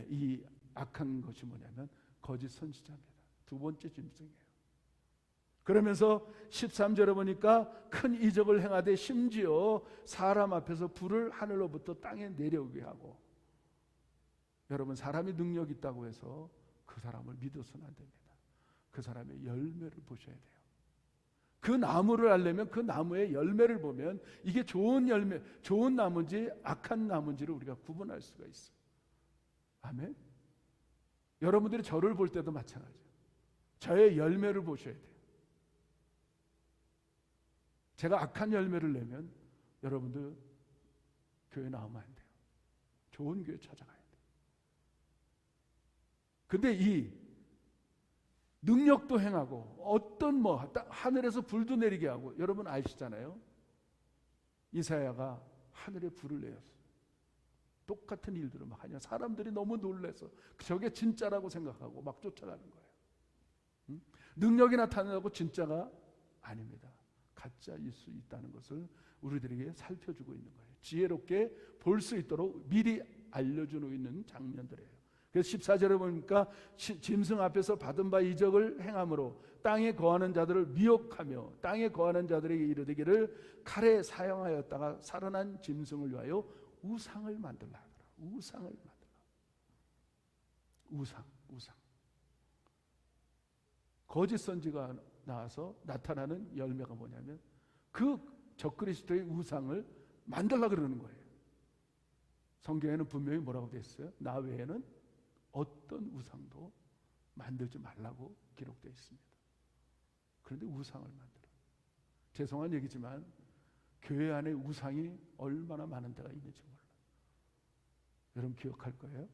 이 악한 것이 뭐냐면 거짓 선지자입니다. 두 번째 짐승이에요. 그러면서 13절에 보니까 큰 이적을 행하되 심지어 사람 앞에서 불을 하늘로부터 땅에 내려오게 하고, 여러분 사람이 능력 있다고 해서 그 사람을 믿어서는 안 됩니다. 그 사람의 열매를 보셔야 돼요. 그 나무를 알려면 그 나무의 열매를 보면 이게 좋은 열매, 좋은 나무인지 악한 나무인지를 우리가 구분할 수가 있어요. 아멘. 여러분들이 저를 볼 때도 마찬가지예요. 저의 열매를 보셔야 돼요. 제가 악한 열매를 내면 여러분들 교회 나오면 안 돼요. 좋은 교회 찾아가야 돼요. 근데 이 능력도 행하고 어떤 하늘에서 불도 내리게 하고, 여러분 아시잖아요. 이사야가 하늘에 불을 내었어요. 똑같은 일들을 막 하냐. 사람들이 너무 놀라서 저게 진짜라고 생각하고 막 쫓아가는 거예요. 능력이 나타나고 진짜가 아닙니다. 가짜일 수 있다는 것을 우리들에게 살펴주고 있는 거예요. 지혜롭게 볼 수 있도록 미리 알려주고 있는 장면들이에요. 그래서 14절에 보니까 짐승 앞에서 받은 바 이적을 행함으로 땅에 거하는 자들을 미혹하며 땅에 거하는 자들에게 이르되기를 칼에 사형하였다가 살아난 짐승을 위하여 우상을 만들라 하더라. 우상을 만들라. 우상. 거짓 선지가 나와서 나타나는 열매가 뭐냐면 그 적그리스도의 우상을 만들라 그러는 거예요. 성경에는 분명히 뭐라고 되어 있어요? 나 외에는 어떤 우상도 만들지 말라고 기록되어 있습니다. 그런데 우상을 만들어. 죄송한 얘기지만 교회 안에 우상이 얼마나 많은 데가 있는지 몰라요. 여러분 기억할 거예요.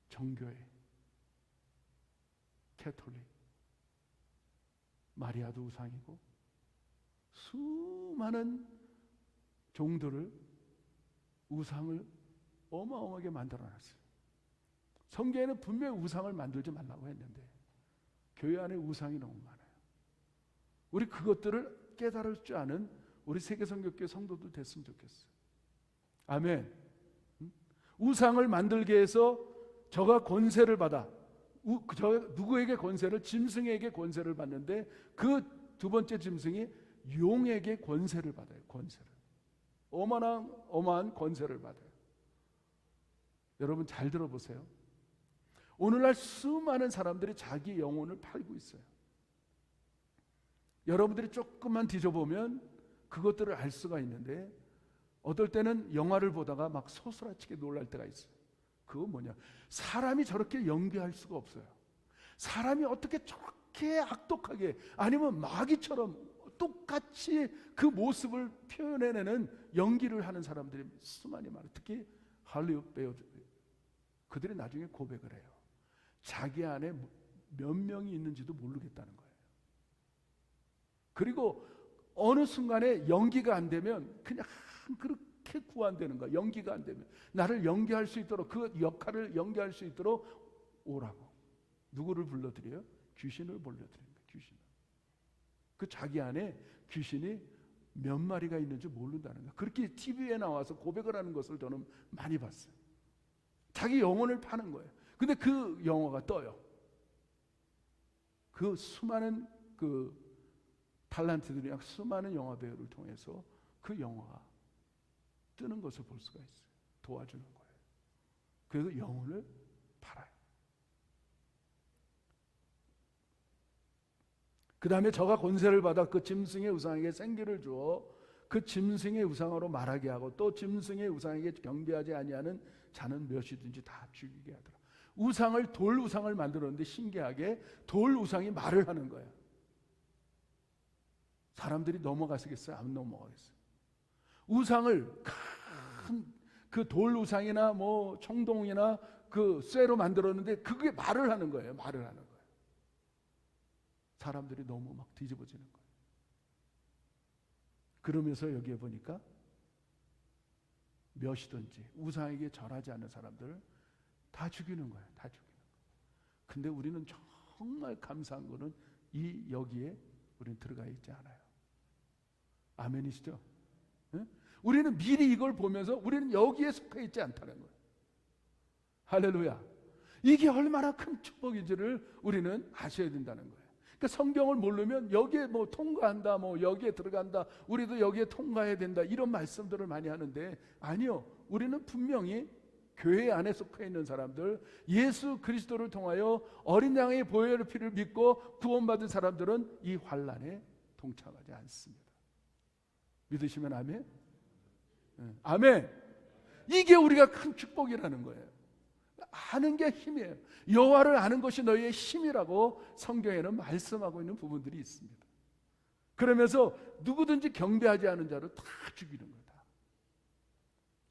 정교회, 캐톨릭, 마리아도 우상이고 수많은 종들을 우상을 어마어마하게 만들어놨어요. 성경에는 분명히 우상을 만들지 말라고 했는데 교회 안에 우상이 너무 많아요. 우리 그것들을 깨달을 줄 아는 우리 세계성교회 성도들 됐으면 좋겠어요. 아멘. 우상을 만들게 해서 저가 권세를 받아, 누구에게 권세를? 짐승에게 권세를 받는데 그 두 번째 짐승이 용에게 권세를 받아요. 권세를. 어마어마한 권세를 받아요. 여러분 잘 들어보세요. 오늘날 수많은 사람들이 자기 영혼을 팔고 있어요. 여러분들이 조금만 뒤져보면 그것들을 알 수가 있는데, 어떨 때는 영화를 보다가 막 소스라치게 놀랄 때가 있어요. 그거 뭐냐? 사람이 저렇게 연기할 수가 없어요. 사람이 어떻게 저렇게 악독하게, 아니면 마귀처럼 똑같이 그 모습을 표현해내는 연기를 하는 사람들이 수많이 많아요. 특히 할리우드 배우들. 그들이 나중에 고백을 해요. 자기 안에 몇 명이 있는지도 모르겠다는 거예요. 그리고 어느 순간에 연기가 안 되면 그냥 그렇게 구한다는 거야. 연기가 안 되면 나를 연기할 수 있도록, 그 역할을 연기할 수 있도록 오라고. 누구를 불러드려요? 귀신을 불러드립니다. 귀신. 그 자기 안에 귀신이 몇 마리가 있는지 모른다는 거야. 그렇게 TV에 나와서 고백을 하는 것을 저는 많이 봤어요. 자기 영혼을 파는 거예요. 근데 그 영화가 떠요. 그 수많은 그 달란트들이랑 수많은 영화 배우를 통해서 그 영화가 뜨는 것을 볼 수가 있어요. 도와주는 거예요. 그래서 영혼을 팔아요. 그 다음에 저가 권세를 받아 그 짐승의 우상에게 생기를 주어 그 짐승의 우상으로 말하게 하고 또 짐승의 우상에게 경배하지 아니하는 자는 몇이든지 다 죽이게 하더라. 우상을, 돌 우상을 만들었는데 신기하게 돌 우상이 말을 하는 거예요. 사람들이 넘어가시겠어요? 안 넘어가겠어요. 우상을 큰 그 돌 우상이나 뭐 청동이나 그 쇠로 만들었는데 그게 말을 하는 거예요. 말을 하는 거예요. 사람들이 너무 막 뒤집어지는 거예요. 그러면서 여기에 보니까 몇이든지 우상에게 절하지 않는 사람들을 다 죽이는 거예요. 다 죽이는 거예요. 근데 우리는 정말 감사한 거는 이 여기에 우리는 들어가 있지 않아요. 아멘이시죠? 네? 우리는 미리 이걸 보면서 우리는 여기에 속해 있지 않다는 거예요. 할렐루야. 이게 얼마나 큰 축복인지를 우리는 아셔야 된다는 거예요. 그러니까 성경을 모르면 여기에 뭐 통과한다, 뭐 여기에 들어간다, 우리도 여기에 통과해야 된다, 이런 말씀들을 많이 하는데 아니요. 우리는 분명히 교회 안에 속해 있는 사람들, 예수 그리스도를 통하여 어린 양의 보혈의 피를 믿고 구원받은 사람들은 이 환난에 동참하지 않습니다. 믿으시면 아멘? 네. 아멘. 이게 우리가 큰 축복이라는 거예요. 아는 게 힘이에요. 여호와를 아는 것이 너희의 힘이라고 성경에는 말씀하고 있는 부분들이 있습니다. 그러면서 누구든지 경배하지 않은 자를 다 죽이는 거다.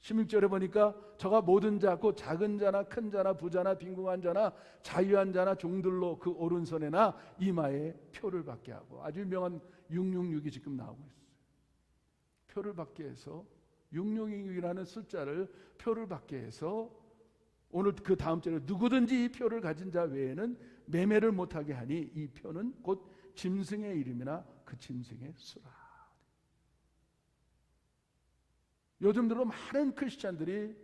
16절에 보니까 저가 모든 자 곧 작은 자나 큰 자나 부자나 빈궁한 자나 자유한 자나 종들로 그 오른손에나 이마에 표를 받게 하고, 아주 유명한 666이 지금 나오고 있어요. 표를 받게 해서 666이라는 숫자를 표를 받게 해서 오늘 그 다음 절에 누구든지 이 표를 가진 자 외에는 매매를 못하게 하니 이 표는 곧 짐승의 이름이나 그 짐승의 수라. 요즘 들어 많은 크리스찬들이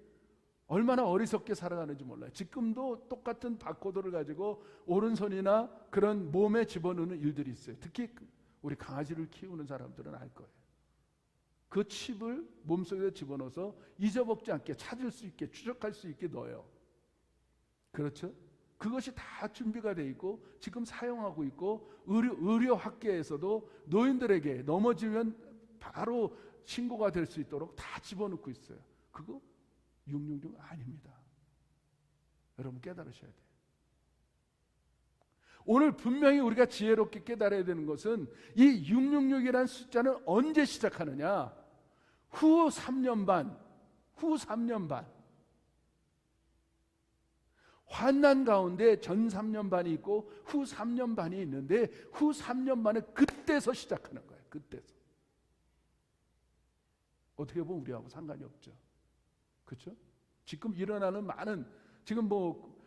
얼마나 어리석게 살아가는지 몰라요. 지금도 똑같은 바코드를 가지고 오른손이나 그런 몸에 집어넣는 일들이 있어요. 특히 우리 강아지를 키우는 사람들은 알 거예요. 그 칩을 몸속에 집어넣어서 잊어먹지 않게, 찾을 수 있게, 추적할 수 있게 넣어요. 그렇죠? 그것이 다 준비가 돼 있고 지금 사용하고 있고, 의료학계에서도 노인들에게 넘어지면 바로 신고가 될 수 있도록 다 집어넣고 있어요. 그거 666 아닙니다. 여러분 깨달으셔야 돼요. 오늘 분명히 우리가 지혜롭게 깨달아야 되는 것은 이 666이라는 숫자는 언제 시작하느냐? 후 3년 반 환난 가운데 전 3년 반이 있고 후 3년 반이 있는데 후 3년 반에 그때서 시작하는 거예요. 그때서. 어떻게 보면 우리하고 상관이 없죠. 그렇죠? 지금 일어나는 많은 지금 뭐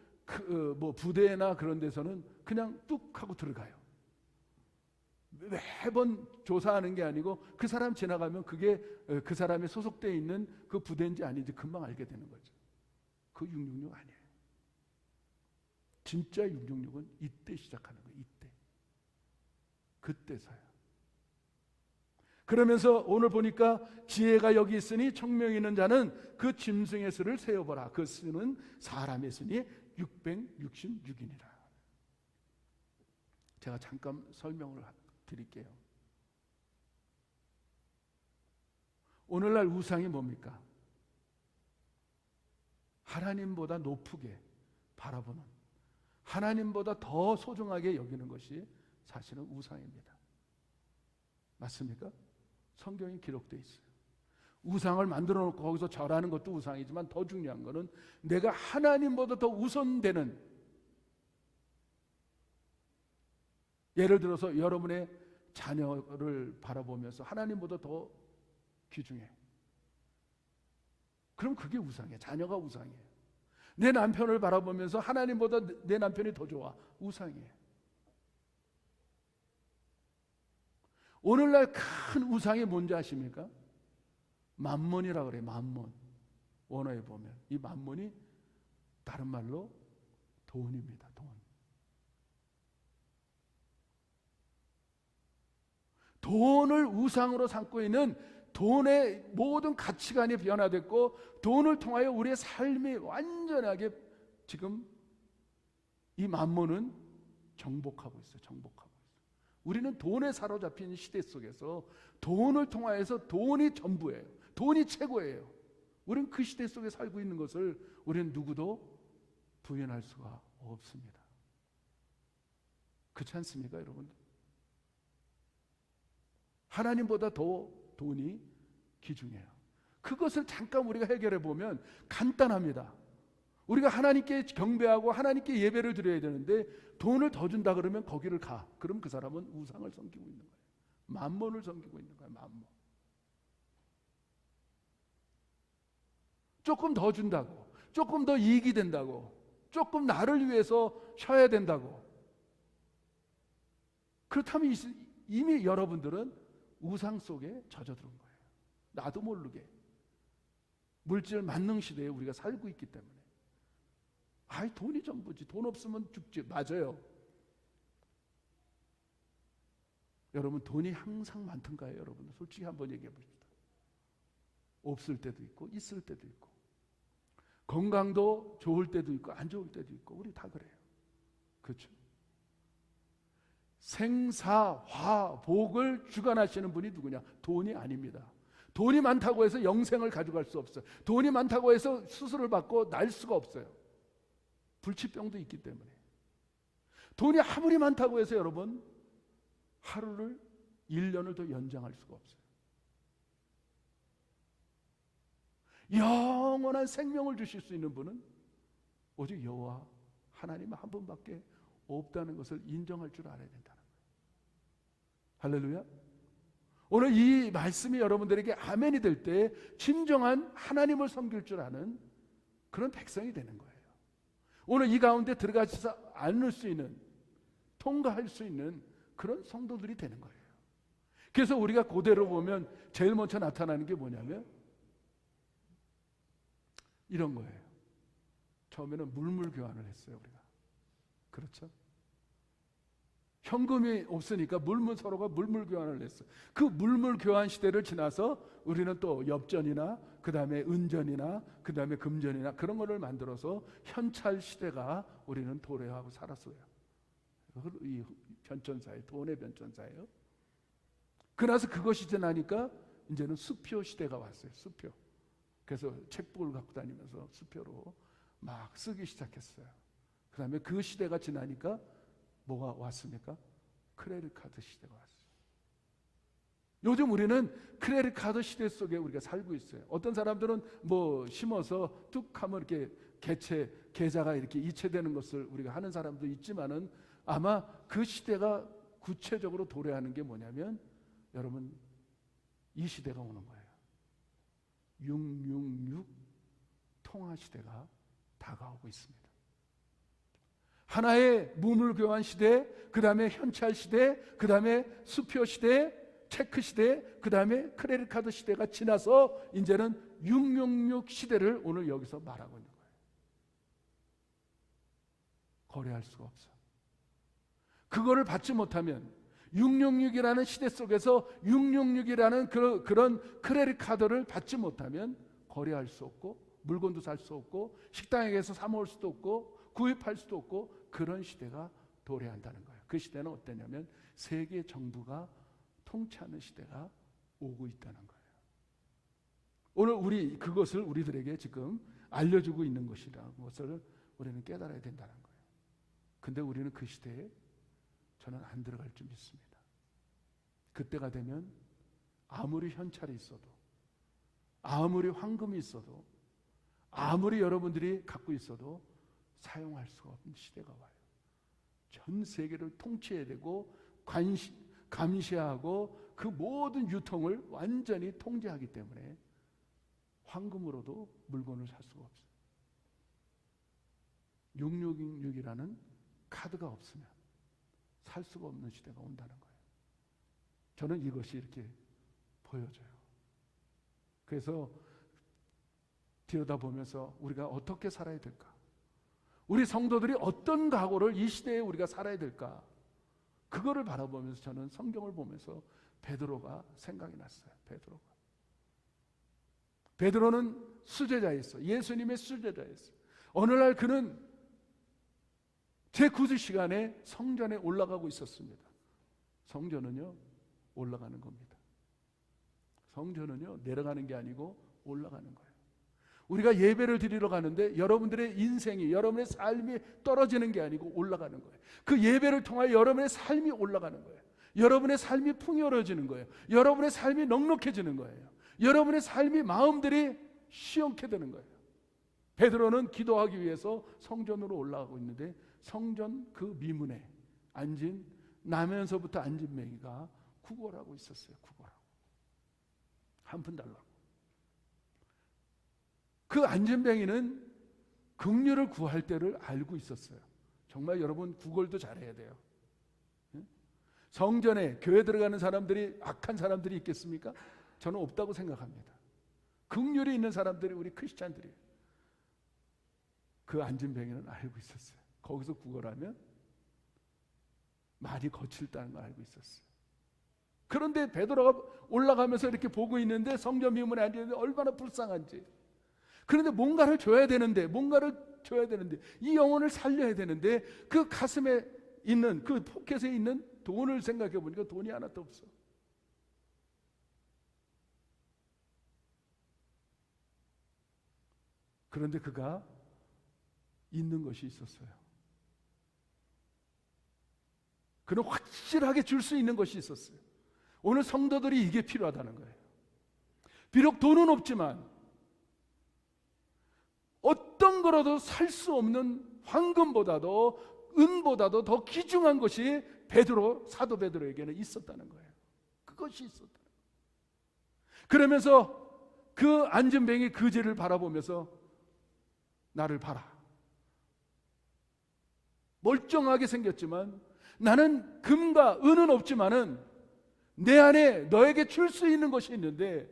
부대나 그런 데서는 그냥 뚝 하고 들어가요. 매번 조사하는 게 아니고 그 사람 지나가면 그게 그 사람이 소속되어 있는 그 부대인지 아닌지 금방 알게 되는 거죠. 그 666 아니에요. 진짜 666은 이때 시작하는 거예요. 이때. 그때서요. 그러면서 오늘 보니까 지혜가 여기 있으니 청명이 있는 자는 그 짐승의 수를 세어보라. 그 수는 사람의 수니 666이니라. 제가 잠깐 설명을 드릴게요. 오늘날 우상이 뭡니까? 하나님보다 높게 바라보는, 하나님보다 더 소중하게 여기는 것이 사실은 우상입니다. 맞습니까? 성경에 기록되어 있어요. 우상을 만들어 놓고 거기서 절하는 것도 우상이지만 더 중요한 것은 내가 하나님보다 더 우선되는, 예를 들어서 여러분의 자녀를 바라보면서 하나님보다 더 귀중해. 그럼 그게 우상이에요. 자녀가 우상이에요. 내 남편을 바라보면서 하나님보다 내 남편이 더 좋아. 우상이에요. 오늘날 큰 우상이 뭔지 아십니까? 만몬이라고 그래요. 만몬. 원어에 보면 이 만몬이 다른 말로 돈입니다. 돈. 돈을 우상으로 삼고 있는 돈의 모든 가치관이 변화됐고 돈을 통하여 우리의 삶이 완전하게 지금 이 만몬은 정복하고 있어요. 정복하고 있어요. 우리는 돈에 사로잡힌 시대 속에서 돈을 통하여서 돈이 전부예요. 돈이 최고예요. 우리는 그 시대 속에 살고 있는 것을 우리는 누구도 부인할 수가 없습니다. 그렇지 않습니까, 여러분들? 하나님보다 더 돈이 귀중해요. 그것을 잠깐 우리가 해결해 보면 간단합니다. 우리가 하나님께 경배하고 하나님께 예배를 드려야 되는데 돈을 더 준다 그러면 거기를 가. 그럼 그 사람은 우상을 섬기고 있는 거예요. 만몬을 섬기고 있는 거예요. 만몬. 조금 더 준다고, 조금 더 이익이 된다고, 조금 나를 위해서 쉬어야 된다고. 그렇다면 이미 여러분들은 우상 속에 젖어든 거예요. 나도 모르게 물질 만능 시대에 우리가 살고 있기 때문에. 아이, 돈이 전부지. 돈 없으면 죽지. 맞아요. 여러분, 돈이 항상 많던가요? 여러분 솔직히 한번 얘기해 봅시다. 없을 때도 있고 있을 때도 있고, 건강도 좋을 때도 있고 안 좋을 때도 있고, 우리 다 그래요. 그렇죠? 생사화복을 주관하시는 분이 누구냐? 돈이 아닙니다. 돈이 많다고 해서 영생을 가져갈 수 없어요. 돈이 많다고 해서 수술을 받고 날 수가 없어요. 불치병도 있기 때문에. 돈이 아무리 많다고 해서 여러분 하루를 1년을 더 연장할 수가 없어요. 영원한 생명을 주실 수 있는 분은 오직 여호와 하나님 한 분밖에 없다는 것을 인정할 줄 알아야 된다는 거예요. 할렐루야. 오늘 이 말씀이 여러분들에게 아멘이 될 때 진정한 하나님을 섬길 줄 아는 그런 백성이 되는 거예요. 오늘 이 가운데 들어가서 않을 수 있는, 통과할 수 있는 그런 성도들이 되는 거예요. 그래서 우리가 고대로 보면 제일 먼저 나타나는 게 뭐냐면 이런 거예요. 처음에는 물물 교환을 했어요, 우리가. 그렇죠? 현금이 없으니까 서로가 물물 교환을 했어요. 그 물물 교환 시대를 지나서 우리는 또 엽전이나 그 다음에 은전이나 그 다음에 금전이나 그런 거를 만들어서 현찰 시대가 우리는 도래하고 살았어요. 이 변천사예요. 돈의 변천사예요. 그래서 그것이 지나니까 이제는 수표 시대가 왔어요. 수표. 그래서 책복을 갖고 다니면서 수표로 막 쓰기 시작했어요. 그 다음에 그 시대가 지나니까 뭐가 왔습니까? 크레딧 카드 시대가 왔어요. 요즘 우리는 크레딧 카드 시대 속에 우리가 살고 있어요. 어떤 사람들은 뭐 심어서 뚝 하면 이렇게 계좌가 이렇게 이체되는 것을 우리가 하는 사람도 있지만은 아마 그 시대가 구체적으로 도래하는 게 뭐냐면 여러분 이 시대가 오는 거예요. 666 통화 시대가 다가오고 있습니다. 하나의 무물 교환 시대, 그 다음에 현찰 시대, 그 다음에 수표 시대, 체크 시대, 그 다음에 크레딧 카드 시대가 지나서 이제는 666 시대를 오늘 여기서 말하고 있는 거예요. 거래할 수가 없어. 그거를 받지 못하면 666이라는 시대 속에서 666이라는 그런 크레딧 카드를 받지 못하면 거래할 수 없고 물건도 살 수 없고 식당에 가서 사 먹을 수도 없고 구입할 수도 없고 그런 시대가 도래한다는 거예요. 그 시대는 어떠냐면 세계 정부가 통치하는 시대가 오고 있다는 거예요. 오늘 그것을 우리들에게 지금 알려주고 있는 것이라는 것을 우리는 깨달아야 된다는 거예요. 근데 우리는 그 시대에 저는 안 들어갈 줄 믿습니다. 그때가 되면 아무리 현찰이 있어도, 아무리 황금이 있어도, 아무리 여러분들이 갖고 있어도 사용할 수가 없는 시대가 와요. 전 세계를 통치해야 되고 감시하고 그 모든 유통을 완전히 통제하기 때문에 황금으로도 물건을 살 수가 없어요. 666이라는 카드가 없으면 살 수가 없는 시대가 온다는 거예요. 저는 이것이 이렇게 보여져요. 그래서 들여다보면서 우리가 어떻게 살아야 될까? 우리 성도들이 어떤 각오를 이 시대에 우리가 살아야 될까? 그거를 바라보면서 저는 성경을 보면서 베드로가 생각이 났어요. 베드로는 수제자였어. 예수님의 수제자였어. 어느 날 그는 제9주 시간에 성전에 올라가고 있었습니다. 성전은요, 올라가는 겁니다. 성전은요, 내려가는 게 아니고 올라가는 거예요. 우리가 예배를 드리러 가는데 여러분들의 인생이, 여러분의 삶이 떨어지는 게 아니고 올라가는 거예요. 그 예배를 통하여 여러분의 삶이 올라가는 거예요. 여러분의 삶이 풍요로워지는 거예요. 여러분의 삶이 넉넉해지는 거예요. 여러분의 삶이, 마음들이 시원케 되는 거예요. 베드로는 기도하기 위해서 성전으로 올라가고 있는데 성전 그 미문에 앉은, 나면서부터 앉은 맹이가 구걸하고 있었어요. 구걸하고. 한 푼 달라고. 그 앉은 맹이는 긍휼을 구할 때를 알고 있었어요. 정말 여러분 구걸도 잘해야 돼요. 성전에, 교회 들어가는 사람들이 악한 사람들이 있겠습니까? 저는 없다고 생각합니다. 긍휼이 있는 사람들이 우리 크리스찬들이에요. 그 앉은 맹이는 알고 있었어요. 거기서 구걸하면 말이 거칠다는 걸 알고 있었어요. 그런데 베드로가 올라가면서 이렇게 보고 있는데 성전 미문에 앉아있는데 얼마나 불쌍한지. 그런데 뭔가를 줘야 되는데 이 영혼을 살려야 되는데 그 가슴에 있는, 그 포켓에 있는 돈을 생각해 보니까 돈이 하나도 없어. 그런데 그가 있는 것이 있었어요. 그는 확실하게 줄 수 있는 것이 있었어요. 오늘 성도들이 이게 필요하다는 거예요. 비록 돈은 없지만 어떤 거라도 살 수 없는 황금보다도 은보다도 더 귀중한 것이 사도 베드로에게는 있었다는 거예요. 그것이 있었다는 거예요. 그러면서 그 앉은 뱅이 그제를 바라보면서 나를 봐라. 멀쩡하게 생겼지만 나는 금과 은은 없지만은 내 안에 너에게 줄 수 있는 것이 있는데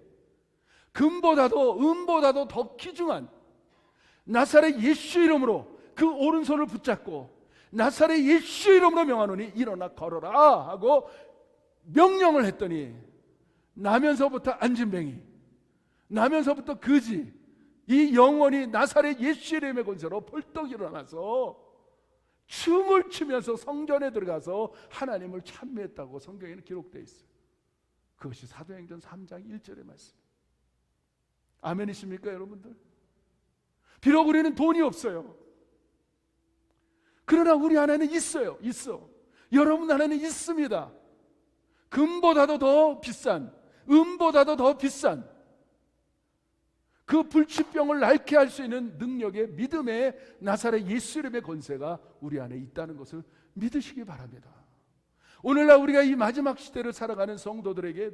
금보다도 은보다도 더 귀중한 나사렛 예수 이름으로 그 오른손을 붙잡고 나사렛 예수 이름으로 명하노니 일어나 걸어라 하고 명령을 했더니 나면서부터 앉은 뱅이, 나면서부터 그지, 이 영혼이 나사렛 예수 이름의 권세로 벌떡 일어나서 춤을 추면서 성전에 들어가서 하나님을 찬미했다고 성경에는 기록되어 있어요. 그것이 사도행전 3장 1절의 말씀. 아멘이십니까 여러분들? 비록 우리는 돈이 없어요. 그러나 우리 안에는 있어요. 여러분 안에는 있습니다. 금보다도 더 비싼, 은보다도 더 비싼 그 불치병을 낫게 할 수 있는 능력의, 믿음의 나사렛 예수 이름의 권세가 우리 안에 있다는 것을 믿으시기 바랍니다. 오늘날 우리가 이 마지막 시대를 살아가는 성도들에게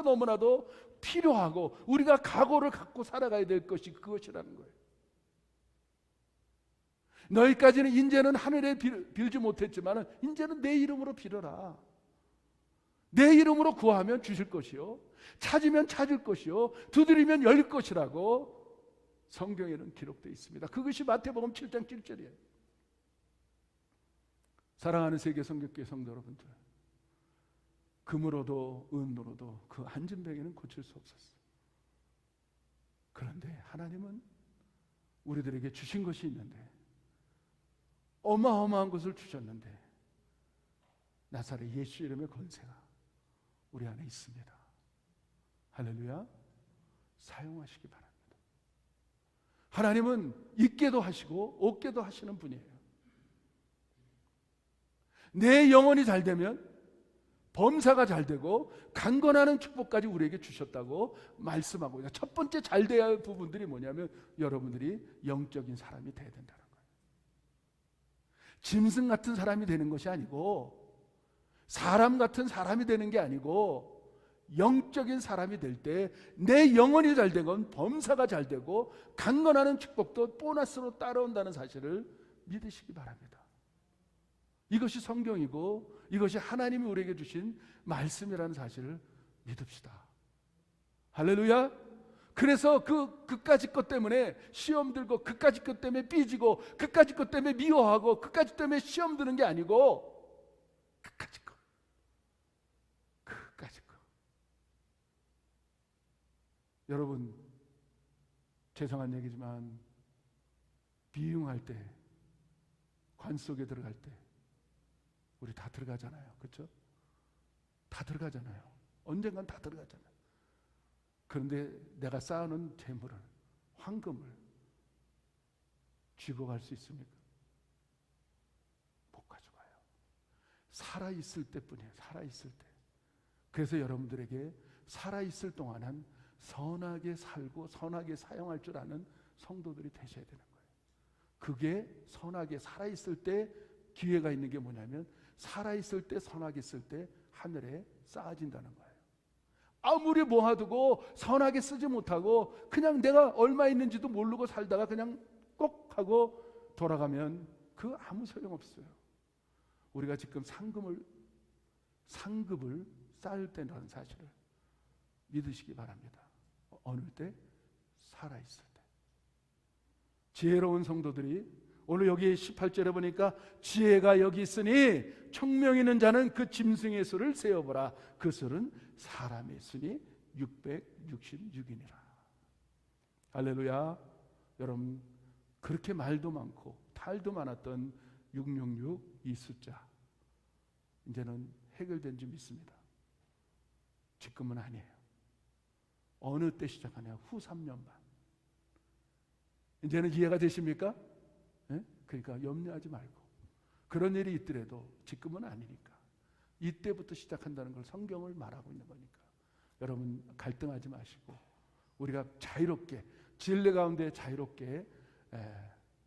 너무나도 필요하고 우리가 각오를 갖고 살아가야 될 것이 그것이라는 거예요. 너희까지는 이제는 하늘에 빌지 못했지만 이제는 내 이름으로 빌어라. 내 이름으로 구하면 주실 것이요, 찾으면 찾을 것이요, 두드리면 열릴 것이라고 성경에는 기록되어 있습니다. 그것이 마태복음 7장 7절이에요. 사랑하는 세계 성격교회 성도 여러분들, 금으로도 은으로도 그 앉은 뱅이는 고칠 수 없었어요. 그런데 하나님은 우리들에게 주신 것이 있는데, 어마어마한 것을 주셨는데, 나사렛 예수 이름의 권세가 우리 안에 있습니다. 할렐루야. 사용하시기 바랍니다. 하나님은 있게도 하시고 없게도 하시는 분이에요. 내 영혼이 잘 되면 범사가 잘 되고 강건하는 축복까지 우리에게 주셨다고 말씀하고 있어요. 첫 번째 잘 돼야 할 부분들이 뭐냐면 여러분들이 영적인 사람이 돼야 된다는 거예요. 짐승 같은 사람이 되는 것이 아니고, 사람 같은 사람이 되는 게 아니고, 영적인 사람이 될 때 내 영혼이 잘 되건 범사가 잘 되고 강건하는 축복도 보너스로 따라온다는 사실을 믿으시기 바랍니다. 이것이 성경이고 이것이 하나님이 우리에게 주신 말씀이라는 사실을 믿읍시다. 할렐루야. 그래서 그까짓 것 때문에 시험 들고, 그까짓 것 때문에 삐지고, 그까짓 것 때문에 미워하고, 그까짓 때문에 시험 드는 게 아니고, 그까짓 것 여러분, 죄송한 얘기지만 비유할 때, 관 속에 들어갈 때 우리 다 들어가잖아요. 그렇죠? 다 들어가잖아요. 언젠간 다 들어가잖아요. 그런데 내가 쌓아놓은 재물을, 황금을 쥐고 갈 수 있습니까? 못 가져가요. 살아있을 때뿐이에요. 살아있을 때. 그래서 여러분들에게 살아있을 동안은 선하게 살고 선하게 사용할 줄 아는 성도들이 되셔야 되는 거예요. 그게 선하게 살아있을 때 기회가 있는 게 뭐냐면, 살아있을 때 선하게 쓸 때 하늘에 쌓아진다는 거예요. 아무리 모아두고 선하게 쓰지 못하고 그냥 내가 얼마 있는지도 모르고 살다가 그냥 꼭 하고 돌아가면 그 아무 소용없어요. 우리가 지금 상급을 쌓을 때라는 사실을 믿으시기 바랍니다. 어느 때? 살아있을 때. 지혜로운 성도들이 오늘 여기 18절에 보니까 지혜가 여기 있으니 총명 있는 자는 그 짐승의 수를 세어보라. 그 수는 사람의 수니 666이니라. 할렐루야. 여러분, 그렇게 말도 많고 탈도 많았던 666 이 숫자 이제는 해결된 줄 믿습니다. 지금은 아니에요. 어느 때 시작하냐? 후 3년 반. 이제는 이해가 되십니까? 네? 그러니까 염려하지 말고, 그런 일이 있더라도 지금은 아니니까 이때부터 시작한다는 걸 성경을 말하고 있는 거니까 여러분 갈등하지 마시고 우리가 자유롭게, 진리 가운데 자유롭게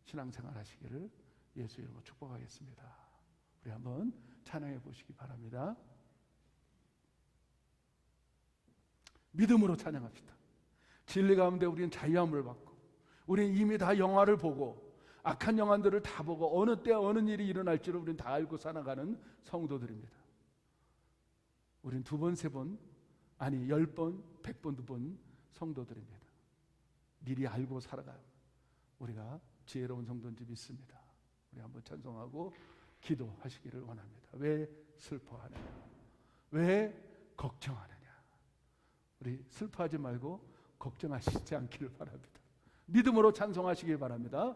신앙생활 하시기를 예수 이름으로 축복하겠습니다. 우리 한번 찬양해 보시기 바랍니다. 믿음으로 찬양합시다. 진리 가운데 우리는 자유함을 받고, 우리는 이미 다 영화를 보고 악한 영화들을 다 보고 어느 때 어느 일이 일어날지를 우리는 다 알고 살아가는 성도들입니다. 우리는 2번, 3번, 아니 10번, 100번도 본 성도들입니다. 미리 알고 살아가요. 우리가 지혜로운 성도인지 믿습니다. 우리 한번 찬송하고 기도하시기를 원합니다. 왜 슬퍼하느냐? 왜 걱정하느냐? 우리 슬퍼하지 말고 걱정하시지 않기를 바랍니다. 믿음으로 찬송하시길 바랍니다.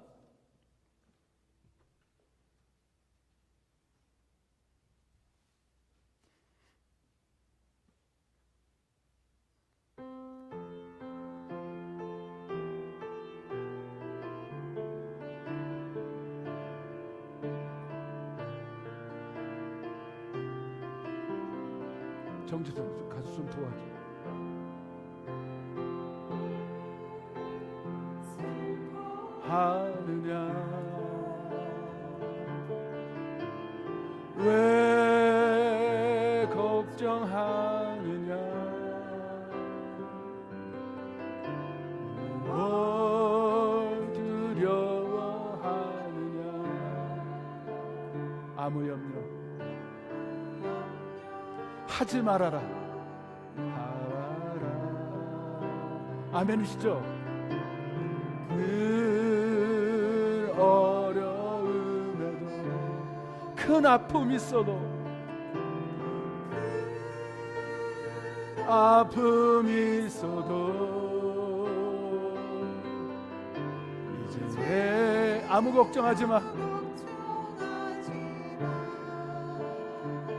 정지성 가수 좀 도와줘. 하느냐 왜 걱정하느냐 뭘 두려워하느냐 아무 염려 하지 말아라. 아멘이시죠? 그 어려움에도 큰 아픔이 있어도 아픔이 있어도 이제 아무 걱정하지 마.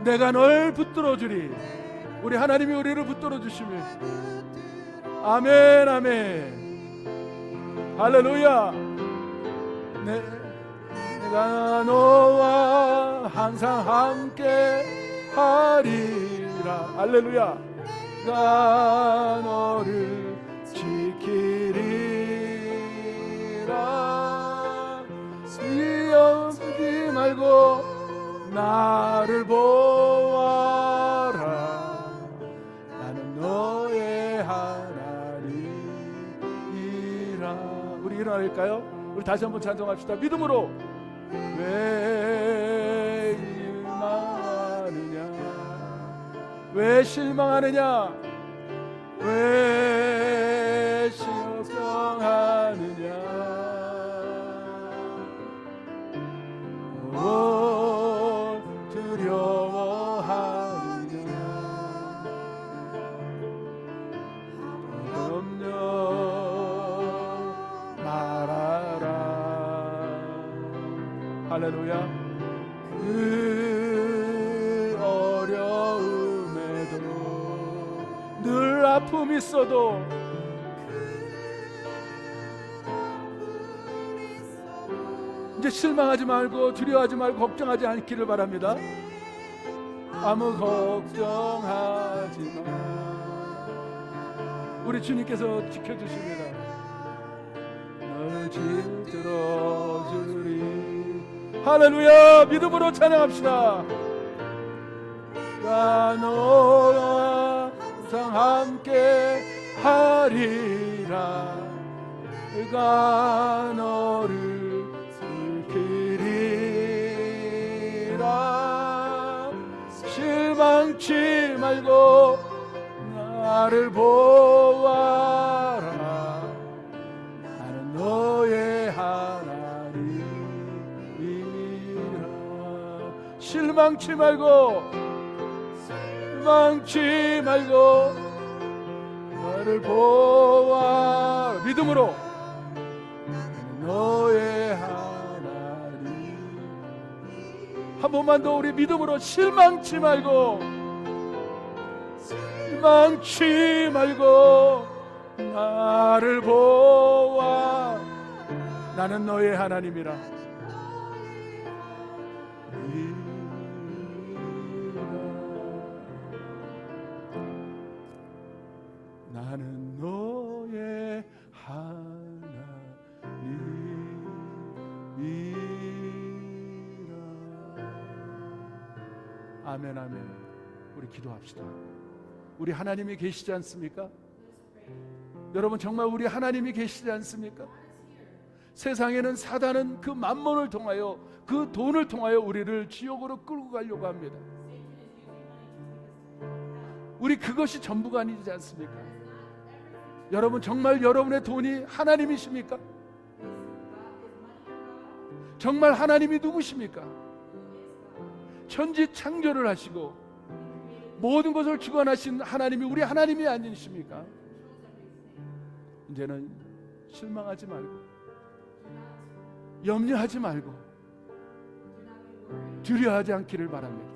내가 널 붙들어 주리. 우리 하나님이 우리를 붙들어 주시며 아멘 아멘 할렐루야. 내가 너와 항상 함께 하리라. 할렐루야. 내가 너를 지키리라. 시험 쓰지 말고 나를 보아라. 나는 너의 하나님이라. 우리 일어날까요? 우리 다시 한번 찬송합시다. 믿음으로. 왜 실망하느냐? 왜 실망하느냐? 왜 실망하느냐? 두려워하느냐? 염려 할렐루야. 그 어려움에도 늘 아픔이 있어도 이제 실망하지 말고 두려워하지 말고 걱정하지 않기를 바랍니다. 아무 걱정하지 마. 우리 주님께서 지켜주십니다. 널 지켜주리. 할렐루야. 믿음으로 찬양합시다. 나 너와 항상 함께 하리라. 내가 너를 지키리라. 실망치 말고 나를 보아라. 나는 너의 하나님이라. 실망치 말고 나를 보아라. 믿음으로 나는 너의 하나님. 한 번만 더 우리 믿음으로 실망치 말고 나를 보아. 나는 너의 하나님이라. 나는 너의 하나님이라. 아멘, 아멘. 우리 기도합시다. 우리 하나님이 계시지 않습니까? 여러분, 정말 우리 하나님이 계시지 않습니까? 세상에는 사단은 그 만몬을 통하여, 그 돈을 통하여 우리를 지옥으로 끌고 가려고 합니다. 우리 그것이 전부가 아니지 않습니까? 여러분, 정말 여러분의 돈이 하나님이십니까? 정말 하나님이 누구십니까? 천지 창조를 하시고 모든 것을 주관하신 하나님이 우리 하나님이 아니십니까? 이제는 실망하지 말고 염려하지 말고 두려워하지 않기를 바랍니다.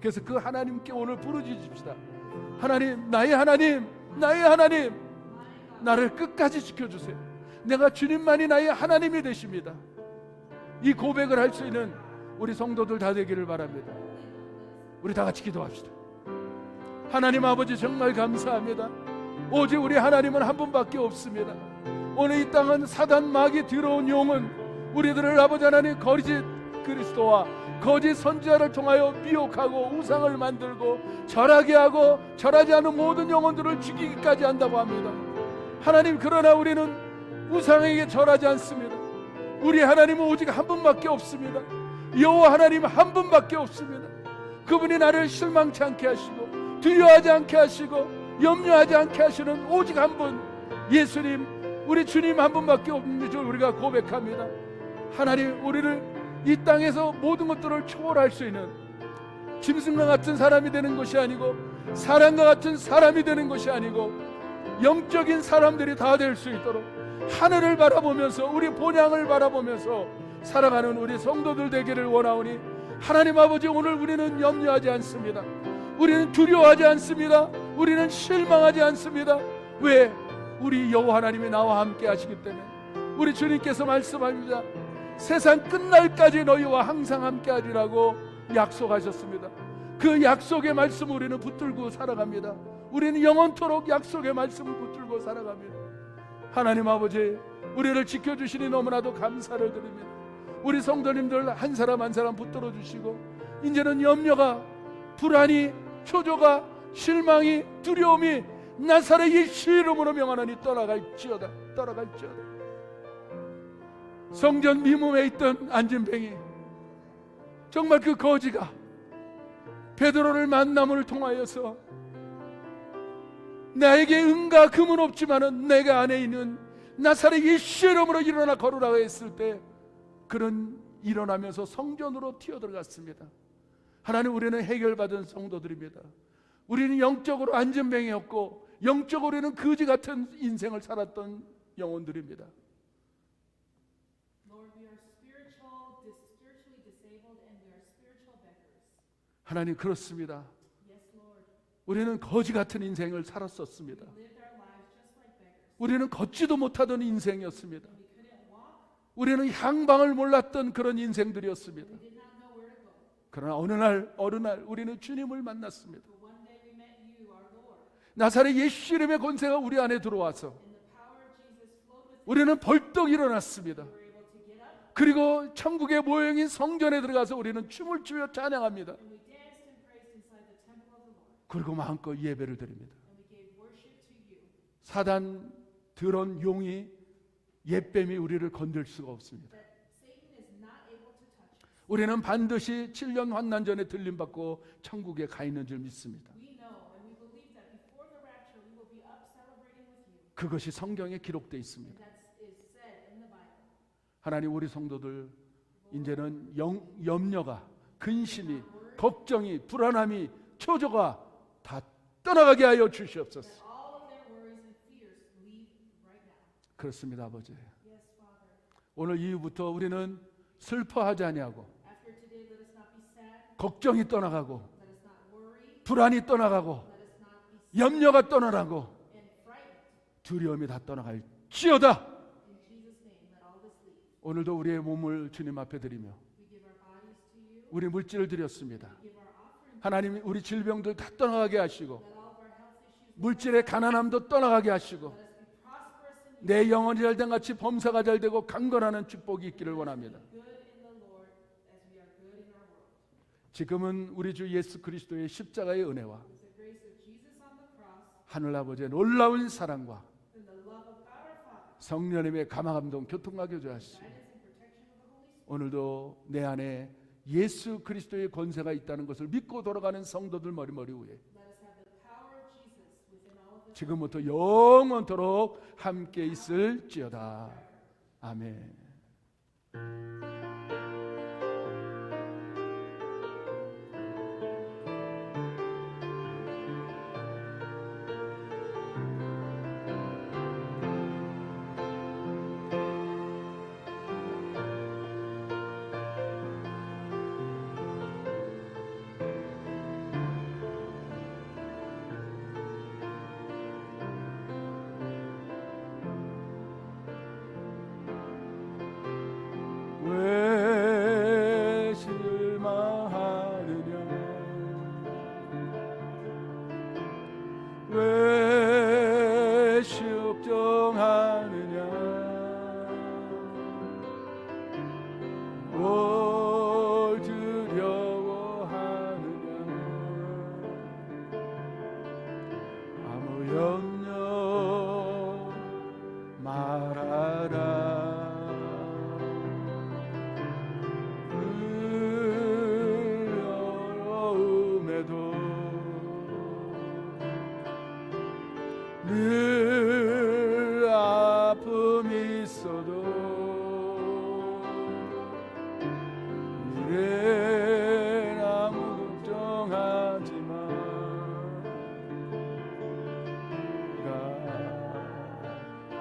그래서 그 하나님께 오늘 부르짖읍시다. 하나님, 나의 하나님, 나의 하나님, 나를 끝까지 지켜주세요. 내가 주님만이 나의 하나님이 되십니다. 이 고백을 할 수 있는 우리 성도들 다 되기를 바랍니다. 우리 다 같이 기도합시다. 하나님 아버지, 정말 감사합니다. 오직 우리 하나님은 한 분밖에 없습니다. 오늘 이 땅은 사단 마귀 들어온 용은 우리들을 아버지 하나님 거짓 그리스도와 거짓 선지자를 통하여 미혹하고 우상을 만들고 절하게 하고 절하지 않은 모든 영혼들을 죽이기까지 한다고 합니다. 하나님, 그러나 우리는 우상에게 절하지 않습니다. 우리 하나님은 오직 한 분밖에 없습니다. 여호와 하나님 한 분밖에 없습니다. 그분이 나를 실망치 않게 하시고 두려워하지 않게 하시고 염려하지 않게 하시는 오직 한 분, 예수님, 우리 주님 한 분밖에 없는 줄 우리가 고백합니다. 하나님, 우리를 이 땅에서 모든 것들을 초월할 수 있는 짐승과 같은 사람이 되는 것이 아니고 사람과 같은 사람이 되는 것이 아니고 영적인 사람들이 다 될 수 있도록 하늘을 바라보면서 우리 본향을 바라보면서 살아가는 우리 성도들 되기를 원하오니, 하나님 아버지, 오늘 우리는 염려하지 않습니다. 우리는 두려워하지 않습니다. 우리는 실망하지 않습니다. 왜? 우리 여호와 하나님이 나와 함께 하시기 때문에. 우리 주님께서 말씀합니다. 세상 끝날까지 너희와 항상 함께 하리라고 약속하셨습니다. 그 약속의 말씀 우리는 붙들고 살아갑니다. 우리는 영원토록 약속의 말씀을 붙들고 살아갑니다. 하나님 아버지, 우리를 지켜주시니 너무나도 감사를 드립니다. 우리 성도님들 한 사람 한 사람 붙들어 주시고, 이제는 염려가, 불안이, 초조가, 실망이, 두려움이 나사렛 예수 이름으로 명하노니 떠나갈지어다. 떠나갈지어다. 성전 미문에 있던 안진뱅이, 정말 그 거지가 베드로를 만남을 통하여서 나에게 은과 금은 없지만은 내가 안에 있는 나사렛 예수 이름으로 일어나 걸으라고 했을 때 그는 일어나면서 성전으로 튀어들어갔습니다. 하나님, 우리는 해결받은 성도들입니다. 우리는 영적으로 안진뱅이였고 영적으로는 거지 같은 인생을 살았던 영혼들입니다. neither spiritually disabled, and we are spiritual beggars. 하나님 그렇습니다. Yes, Lord. 우리는 거지 같은 인생을 살았었습니다. We lived our lives just like beggars. 우리는 걷지도 못하던 인생이었습니다. We couldn't walk. 우리는 향방을 몰랐던 그런 인생들이었습니다. We did not know where to go. 그러나 어느 날 우리는 주님을 만났습니다. But one day we met you, our Lord. 나사렛 예수 이름의 권세가 우리 안에 들어와서 And the power of Jesus flowed with us. 우리는 벌떡 일어났습니다. We were able to get up, 그리고 천국의 모형인 성전에 들어가서 우리는 춤을 추며 찬양합니다. and we danced and praised inside the temple of the Lord. 그리고 마음껏 예배를 드립니다. And we gave worship to you. 사단 드런 용이 옛뱀이 우리를 건들 수가 없습니다. That Satan is not able to touch us. 우리는 반드시 7년 환난 전에 들림받고 천국에 가 있는 줄 믿습니다. We know and we believe that before the rapture we will be up celebrating with you. 그것이 성경에 기록되어 있습니다. And that is said in the Bible. 하나님 우리 성도들 이제는 염려가 근심이 걱정이 불안함이 초조가 다 떠나가게 하여 주시옵소서. That all of their worries and fears leave right now. 그렇습니다 아버지. Yes, Father. 오늘 이후부터 우리는 슬퍼하지 아니하고 After today, let us not be sad. 걱정이 떠나가고 Let us not worry. 불안이 떠나가고 Let us not be sad 염려가 떠나가고 and frightened. 두려움이 다 떠나갈지어다. In Jesus' name, let all this leave. 오늘도 우리의 몸을 주님 앞에 드리며 We give our bodies to you. 우리 물질을 드렸습니다. We give our offering. 하나님 우리 질병들 다 떠나가게 하시고 Let all of our health issues 물질의 가난함도 떠나가게 하시고 let us be prosperous in you. 내 영혼이 잘된 같이 범사가 잘되고 강건하는 축복이 있기를 원합니다. Good in the Lord as we are good in our world. 지금은 우리 주 예수 그리스도의 십자가의 은혜와 With the grace of Jesus on the cross 하늘 아버지의 놀라운 사랑과 and the love of God our Father, 성령님의 감화감동 교통과 교제하시고 guidance and protection of the Holy Spirit. 오늘도 내 안에 예수 그리스도의 권세가 있다는 것을 믿고 돌아가는 성도들 머리머리 위에 Let us have the power of Jesus within all of us. 지금부터 영원토록 함께 있을지어다. 아멘. 왜 실망하느냐 왜 걱정하느냐 뭘 두려워하느냐 아무 염려 말아라 늘 아픔이 있어도 이젠 아무 걱정하지 마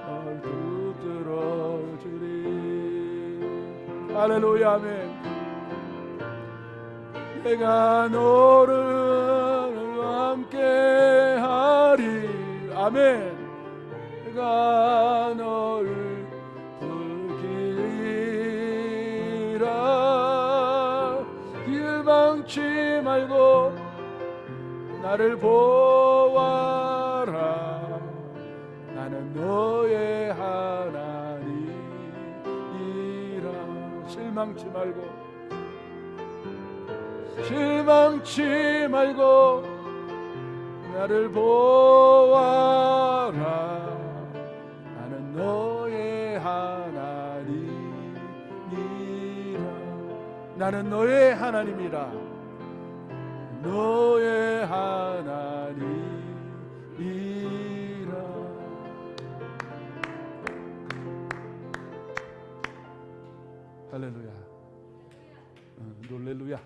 널 붙들어 주리 할렐루야 아멘. 내가 너를 함께 하리 아멘. 내가 너를 불기리라 길망치 말고 나를 보아라 나는 너의 하나님이라 실망치 말고 나를 보아라 나는 너의 하나님이라 나는 너의 하나님이라 너의 하나님이라 할렐루야 놀렐루야